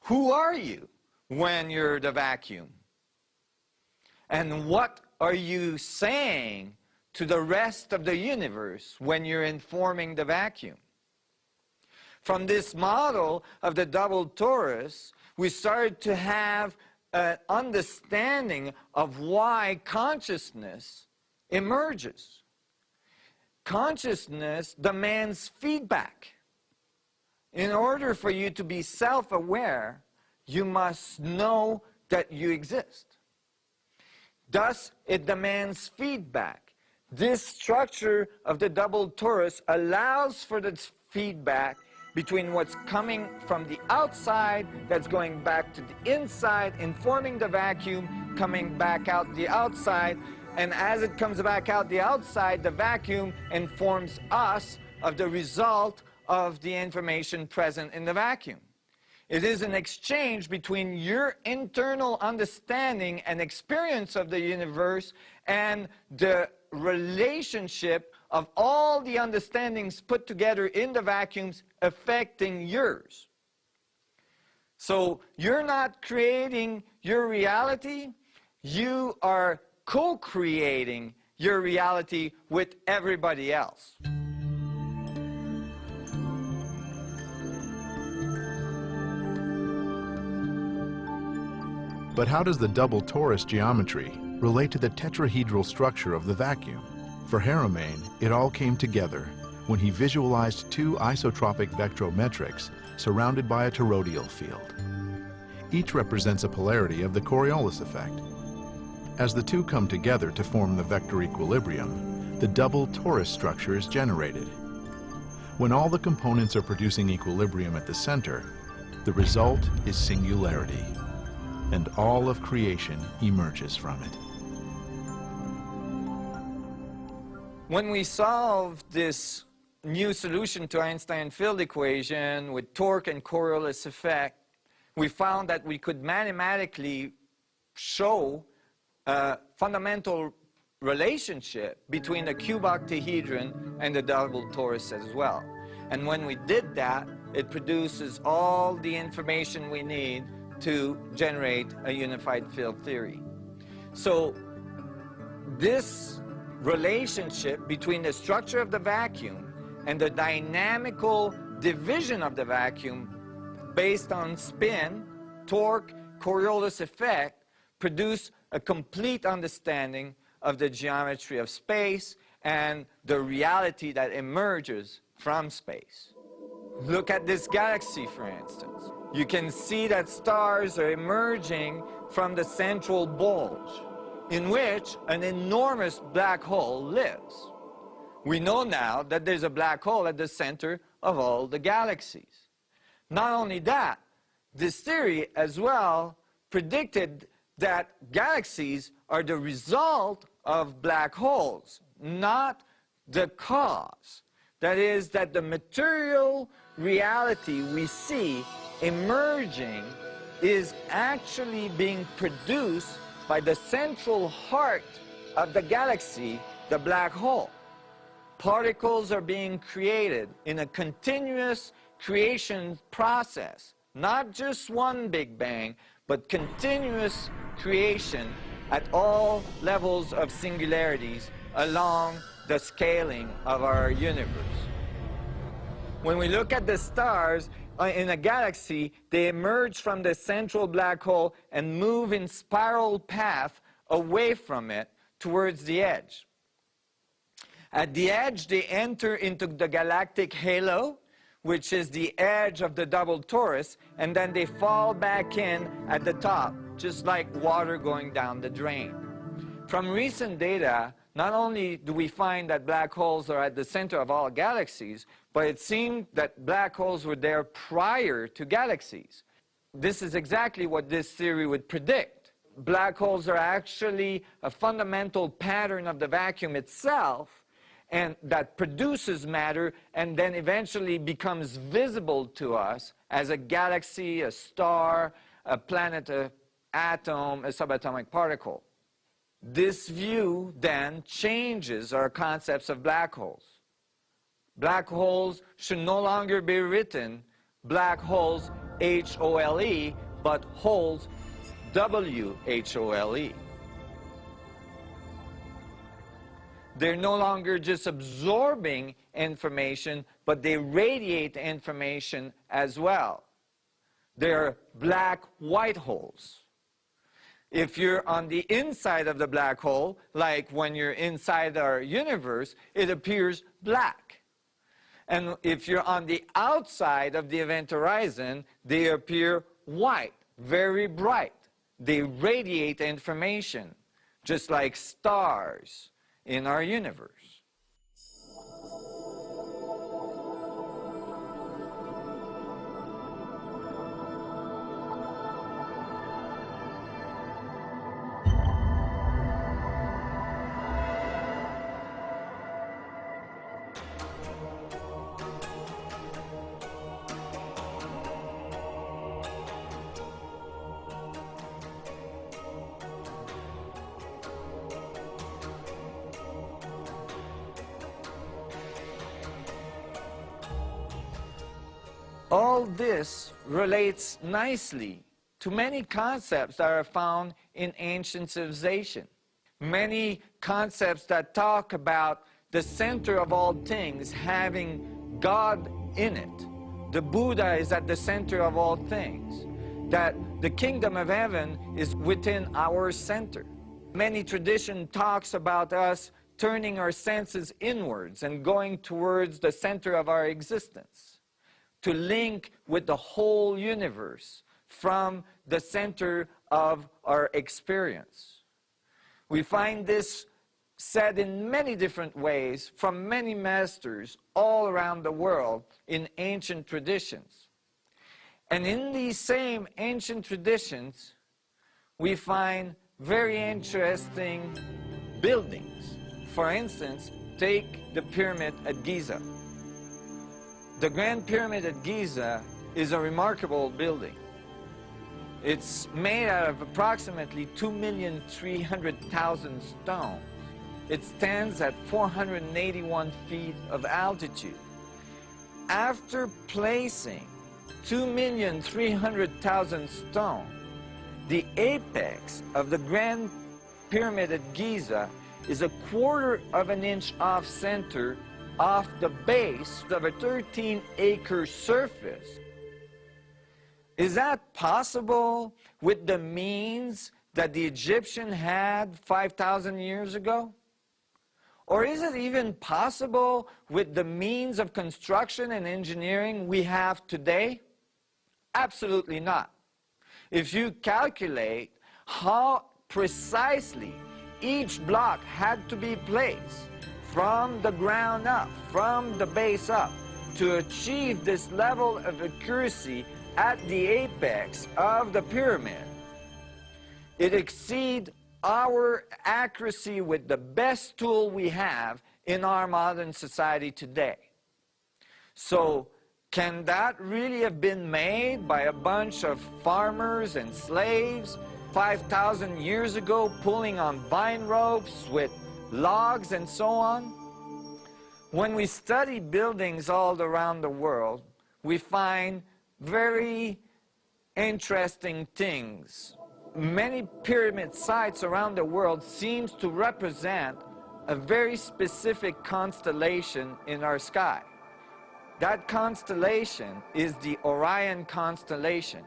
Who are you when you're the vacuum? And what are you saying to the rest of the universe when you're informing the vacuum? From this model of the double torus, we started to have an understanding of why consciousness emerges. Consciousness demands feedback. In order for you to be self-aware, you must know that you exist. Thus, it demands feedback. This structure of the double torus allows for the feedback between what's coming from the outside that's going back to the inside, informing the vacuum, coming back out the outside, and as it comes back out the outside, the vacuum informs us of the result of the information present in the vacuum. It is an exchange between your internal understanding and experience of the universe and the relationship of all the understandings put together in the vacuums affecting yours. So you're not creating your reality, you are co-creating your reality with everybody else. But how does the double torus geometry relate to the tetrahedral structure of the vacuum? For Haramein, it all came together when he visualized two isotropic vectrometrics surrounded by a toroidal field. Each represents a polarity of the Coriolis effect. As the two come together to form the vector equilibrium, the double torus structure is generated. When all the components are producing equilibrium at the center, the result is singularity, and all of creation emerges from it. When we solved this new solution to Einstein field equation with torque and Coriolis effect, we found that we could mathematically show a fundamental relationship between the cube octahedron and the double torus as well. And when we did that, it produces all the information we need to generate a unified field theory. So this relationship between the structure of the vacuum and the dynamical division of the vacuum based on spin, torque, Coriolis effect produce a complete understanding of the geometry of space and the reality that emerges from space. Look at this galaxy, for instance. You can see that stars are emerging from the central bulge, in which an enormous black hole lives. We know now that there's a black hole at the center of all the galaxies. Not only that, this theory as well predicted that galaxies are the result of black holes, not the cause. That is, that the material reality we see emerging is actually being produced by the central heart of the galaxy, the black hole. Particles are being created in a continuous creation process, not just one Big Bang, but continuous creation at all levels of singularities along the scaling of our universe. When we look at the stars in a galaxy, they emerge from the central black hole and move in spiral path away from it towards the edge. At the edge, they enter into the galactic halo, which is the edge of the double torus, and then they fall back in at the top, just like water going down the drain. From recent data, not only do we find that black holes are at the center of all galaxies, but it seemed that black holes were there prior to galaxies. This is exactly what this theory would predict. Black holes are actually a fundamental pattern of the vacuum itself, and that produces matter and then eventually becomes visible to us as a galaxy, a star, a planet, an atom, a subatomic particle. This view then changes our concepts of black holes. Black holes should no longer be written black holes H-O-L-E, but holes W-H-O-L-E. They're no longer just absorbing information, but they radiate information as well. They're black-white holes. If you're on the inside of the black hole, like when you're inside our universe, it appears black. And if you're on the outside of the event horizon, they appear white, very bright. They radiate information, just like stars in our universe. All this relates nicely to many concepts that are found in ancient civilization. Many concepts that talk about the center of all things having God in it. The Buddha is at the center of all things. That the kingdom of heaven is within our center. Many tradition talks about us turning our senses inwards and going towards the center of our existence, to link with the whole universe from the center of our experience. We find this said in many different ways from many masters all around the world in ancient traditions. And in these same ancient traditions, we find very interesting buildings. For instance, take the pyramid at Giza. The Grand Pyramid at Giza is a remarkable building. It's made out of approximately 2,300,000 stones. It stands at 481 feet of altitude. After placing 2,300,000 stones, the apex of the Grand Pyramid at Giza is a quarter of an inch off center off the base of a 13-acre surface. Is that possible with the means that the Egyptian had 5,000 years ago? Or is it even possible with the means of construction and engineering we have today? Absolutely not. If you calculate how precisely each block had to be placed from the ground up, from the base up, to achieve this level of accuracy at the apex of the pyramid, It exceeds our accuracy with the best tool we have in our modern society today. So, can that really have been made by a bunch of farmers and slaves 5,000 years ago, pulling on vine ropes with logs and so on? When we study buildings all around the world, we find very interesting things. Many pyramid sites around the world seems to represent a very specific constellation in our sky. That constellation is the Orion constellation.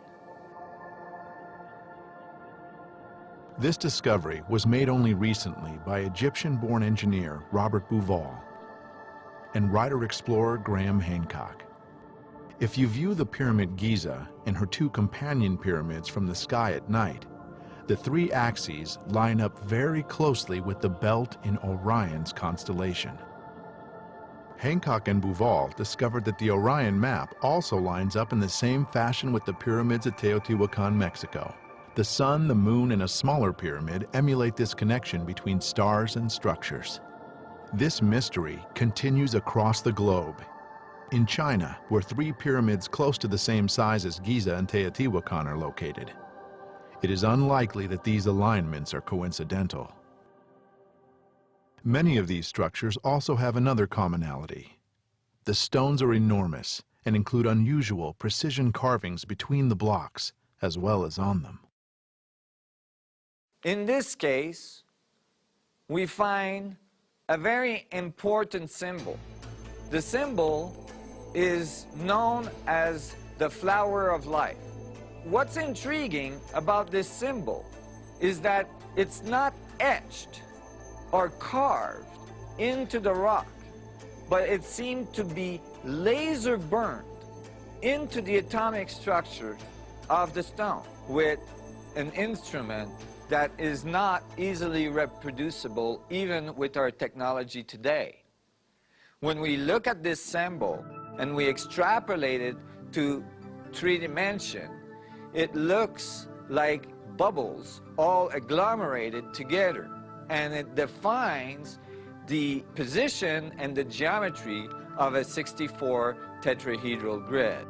This discovery was made only recently by Egyptian-born engineer Robert Bouval and writer-explorer Graham Hancock. If you view the Pyramid Giza and her two companion pyramids from the sky at night, the three axes line up very closely with the belt in Orion's constellation. Hancock and Bouval discovered that the Orion map also lines up in the same fashion with the pyramids at Teotihuacan, Mexico. The sun, the moon, and a smaller pyramid emulate this connection between stars and structures. This mystery continues across the globe. In China, where three pyramids close to the same size as Giza and Teotihuacan are located, it is unlikely that these alignments are coincidental. Many of these structures also have another commonality. The stones are enormous and include unusual precision carvings between the blocks as well as on them. In this case, we find a very important symbol. The symbol is known as the flower of life. What's intriguing about this symbol is that it's not etched or carved into the rock, but it seemed to be laser burned into the atomic structure of the stone with an instrument that is not easily reproducible even with our technology today. When we look at this symbol and we extrapolate it to 3 dimensions, it looks like bubbles all agglomerated together, and it defines the position and the geometry of a 64 tetrahedral grid.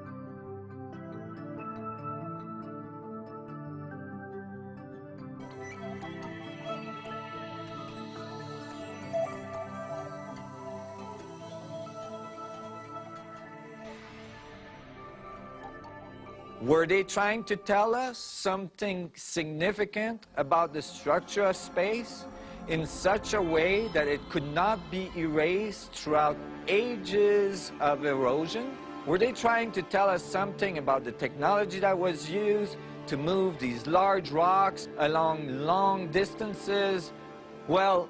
Were they trying to tell us something significant about the structure of space in such a way that it could not be erased throughout ages of erosion? Were they trying to tell us something about the technology that was used to move these large rocks along long distances? Well,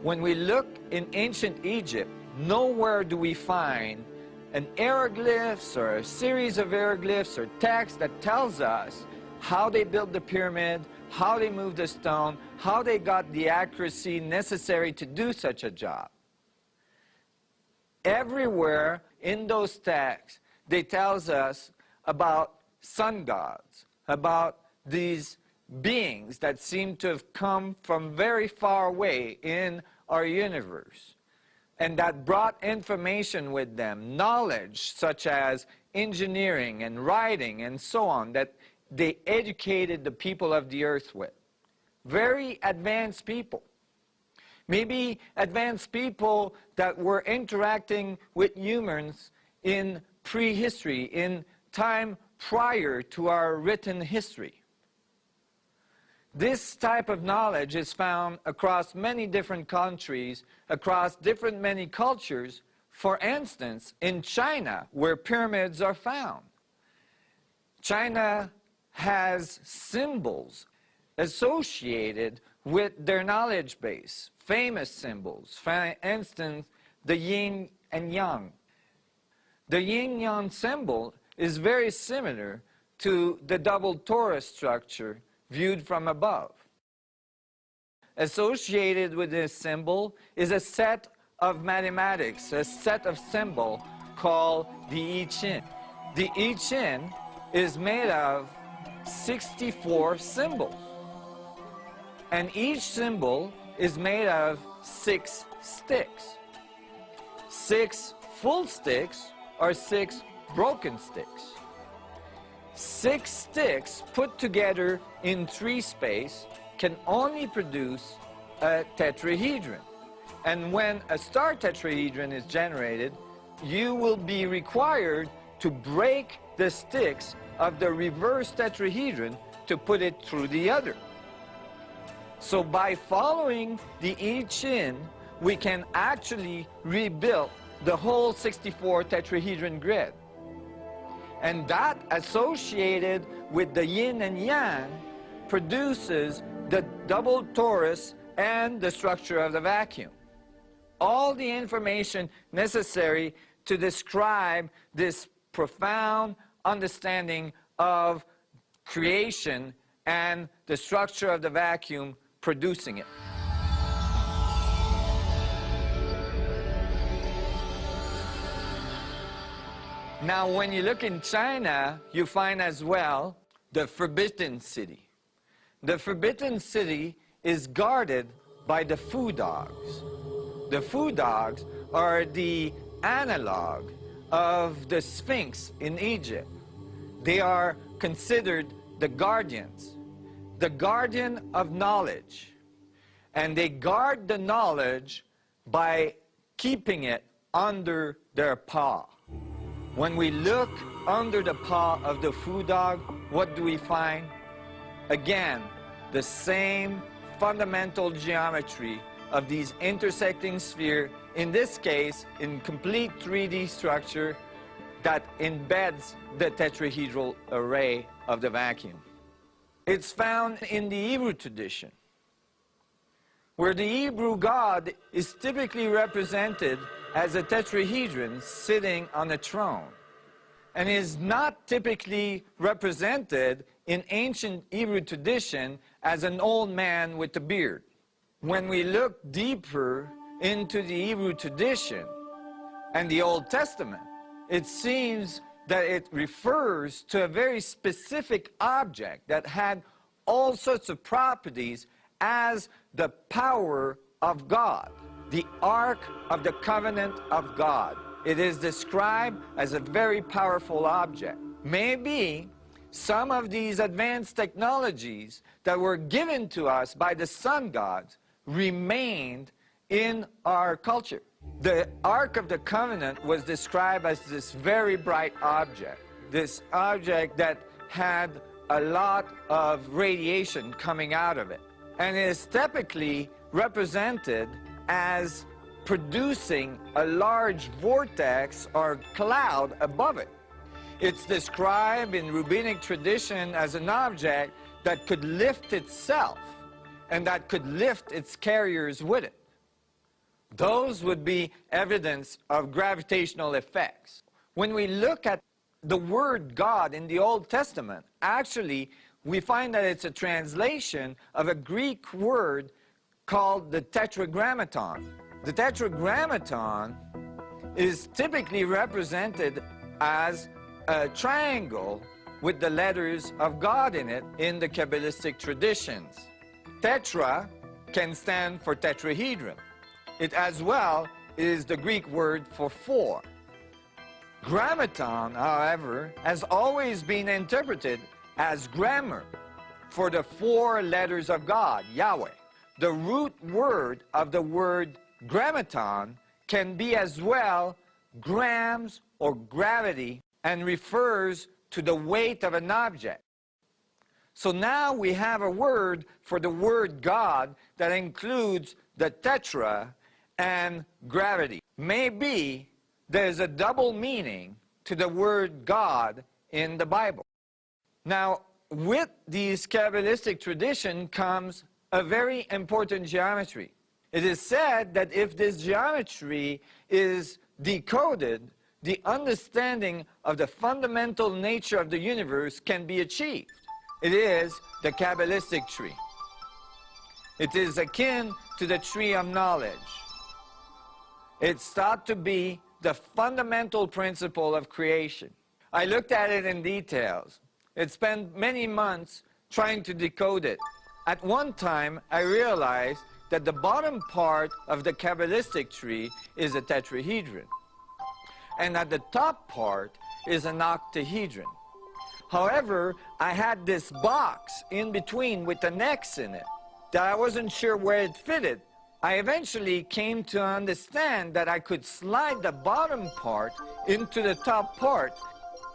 when we look in ancient Egypt, nowhere do we find an hieroglyphs or a series of hieroglyphs or text that tells us how they built the pyramid, how they moved the stone, how they got the accuracy necessary to do such a job. Everywhere in those texts, they tells us about sun gods, about these beings that seem to have come from very far away in our universe, and that brought information with them, knowledge such as engineering and writing and so on, that they educated the people of the earth with. Very advanced people. Maybe advanced people that were interacting with humans in prehistory, in time prior to our written history. This type of knowledge is found across many different countries, across many cultures. For instance, in China, where pyramids are found. China has symbols associated with their knowledge base, famous symbols. For instance, the yin and yang. The yin-yang symbol is very similar to the double torus structure viewed from above. Associated with this symbol is a set of mathematics, a set of symbols called the I Ching. The I Ching is made of 64 symbols. And each symbol is made of 6 sticks. 6 full sticks or 6 broken sticks. 6 sticks put together in 3 space can only produce a tetrahedron. And when a star tetrahedron is generated, you will be required to break the sticks of the reverse tetrahedron to put it through the other. So by following the I Ching, we can actually rebuild the whole 64 tetrahedron grid. And that, associated with the yin and yang, produces the double torus and the structure of the vacuum. All the information necessary to describe this profound understanding of creation and the structure of the vacuum producing it. Now, when you look in China, you find as well the Forbidden City. The Forbidden City is guarded by the Fu dogs. The Fu dogs are the analog of the Sphinx in Egypt. They are considered the guardians, the guardian of knowledge. And they guard the knowledge by keeping it under their paw. When we look under the paw of the Fu dog, what do we find? Again, the same fundamental geometry of these intersecting spheres, in this case, in complete 3D structure that embeds the tetrahedral array of the vacuum. It's found in the Hebrew tradition, where the Hebrew God is typically represented as a tetrahedron sitting on a throne, and is not typically represented in ancient Hebrew tradition as an old man with a beard. When we look deeper into the Hebrew tradition and the Old Testament, it seems that it refers to a very specific object that had all sorts of properties as the power of God, the Ark of the Covenant of God. It is described as a very powerful object. Maybe some of these advanced technologies that were given to us by the sun gods remained in our culture. The Ark of the Covenant was described as this very bright object, this object that had a lot of radiation coming out of it. And it is typically represented as producing a large vortex or cloud above it. It's described in rabbinic tradition as an object that could lift itself and that could lift its carriers with it. Those would be evidence of gravitational effects. When we look at the word God in the Old Testament, actually, we find that it's a translation of a Greek word called the tetragrammaton. The tetragrammaton is typically represented as a triangle with the letters of God in it in the Kabbalistic traditions. Tetra can stand for tetrahedron. It as well is the Greek word for 4. Grammaton, however, has always been interpreted as grammar for the 4 letters of God, Yahweh. The root word of the word grammaton can be as well grams or gravity and refers to the weight of an object. So now we have a word for the word God that includes the tetra and gravity. Maybe there's a double meaning to the word God in the Bible. Now, with these Kabbalistic tradition comes a very important geometry. It is said that if this geometry is decoded, the understanding of the fundamental nature of the universe can be achieved. It is the Kabbalistic tree. It is akin to the tree of knowledge. It's thought to be the fundamental principle of creation. I looked at it in details. It spent many months trying to decode it. At one time, I realized that the bottom part of the Kabbalistic tree is a tetrahedron, and that the top part is an octahedron. However, I had this box in between with an X in it that I wasn't sure where it fitted. I eventually came to understand that I could slide the bottom part into the top part,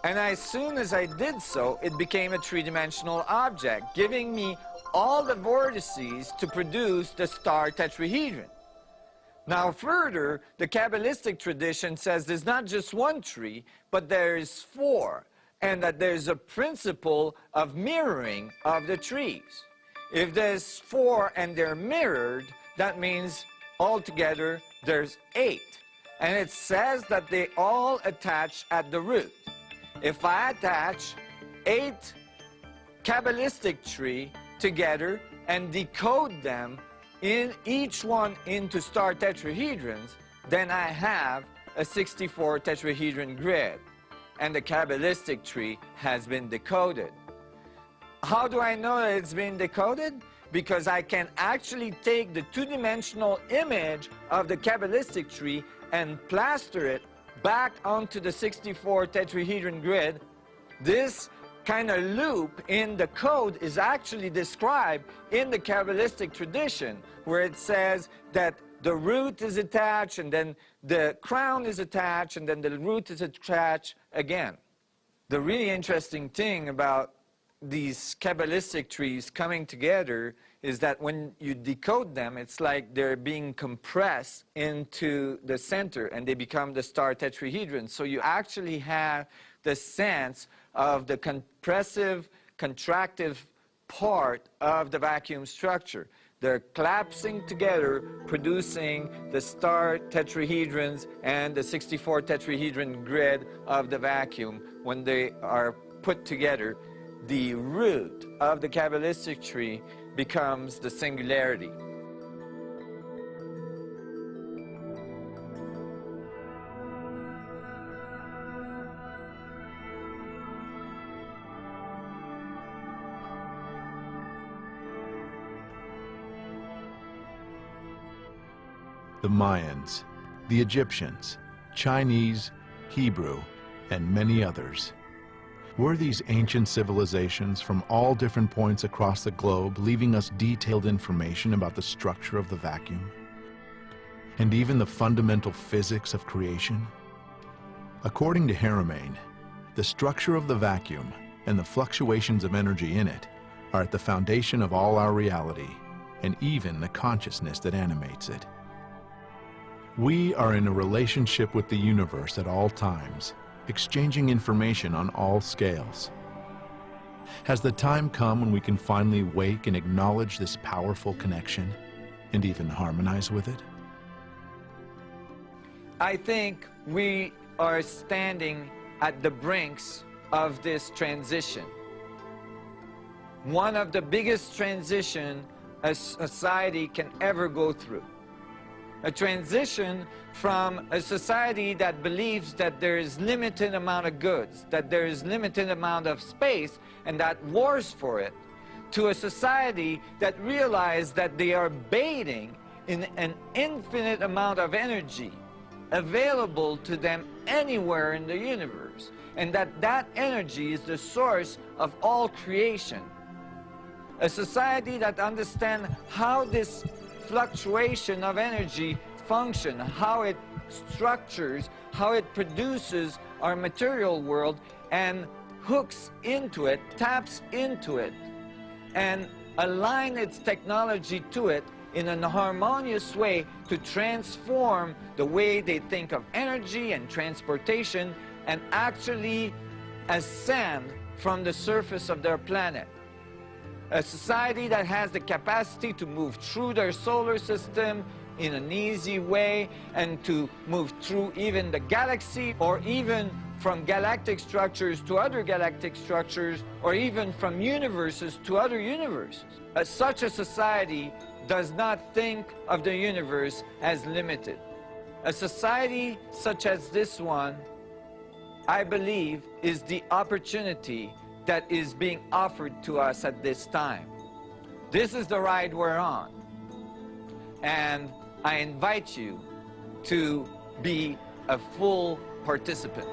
and as soon as I did so, it became a three-dimensional object, giving me all the vortices to produce the star tetrahedron. Now further, the Kabbalistic tradition says there's not just one tree, but there's four, and that there's a principle of mirroring of the trees. If there's four and they're mirrored, that means altogether there's 8. And it says that they all attach at the root. If I attach 8 Kabbalistic tree together and decode them in each one into star tetrahedrons, then I have a 64 tetrahedron grid, and the Kabbalistic tree has been decoded. How do I know that it's been decoded? Because I can actually take the two-dimensional image of the Kabbalistic tree and plaster it back onto the 64 tetrahedron grid. This kind of loop in the code is actually described in the Kabbalistic tradition, where it says that the root is attached, and then the crown is attached, and then the root is attached again. The really interesting thing about these Kabbalistic trees coming together is that when you decode them, it's like they're being compressed into the center, and they become the star tetrahedron. So you actually have the sense of the compressive, contractive part of the vacuum structure. They're collapsing together, producing the star tetrahedrons and the 64 tetrahedron grid of the vacuum. When they are put together, the root of the Kabbalistic tree becomes the singularity. The Mayans, the Egyptians, Chinese, Hebrew, and many others. Were these ancient civilizations from all different points across the globe leaving us detailed information about the structure of the vacuum? And even the fundamental physics of creation? According to Haramein, the structure of the vacuum and the fluctuations of energy in it are at the foundation of all our reality, and even the consciousness that animates it. We are in a relationship with the universe at all times, exchanging information on all scales. Has the time come when we can finally wake and acknowledge this powerful connection and even harmonize with it? I think we are standing at the brinks of this transition. One of the biggest transitions a society can ever go through. A transition from a society that believes that there is limited amount of goods, that there is limited amount of space, and that wars for it, to a society that realizes that they are bathing in an infinite amount of energy available to them anywhere in the universe, and that that energy is the source of all creation. A society that understands how this fluctuation of energy function, how it structures, how it produces our material world, and hooks into it, taps into it, and align its technology to it in a harmonious way to transform the way they think of energy and transportation, and actually ascend from the surface of their planet. A society that has the capacity to move through their solar system in an easy way, and to move through even the galaxy, or even from galactic structures to other galactic structures, or even from universes to other universes. Such a society does not think of the universe as limited. A society such as this one, I believe, is the opportunity that is being offered to us at this time. This is the ride we're on. And I invite you to be a full participant.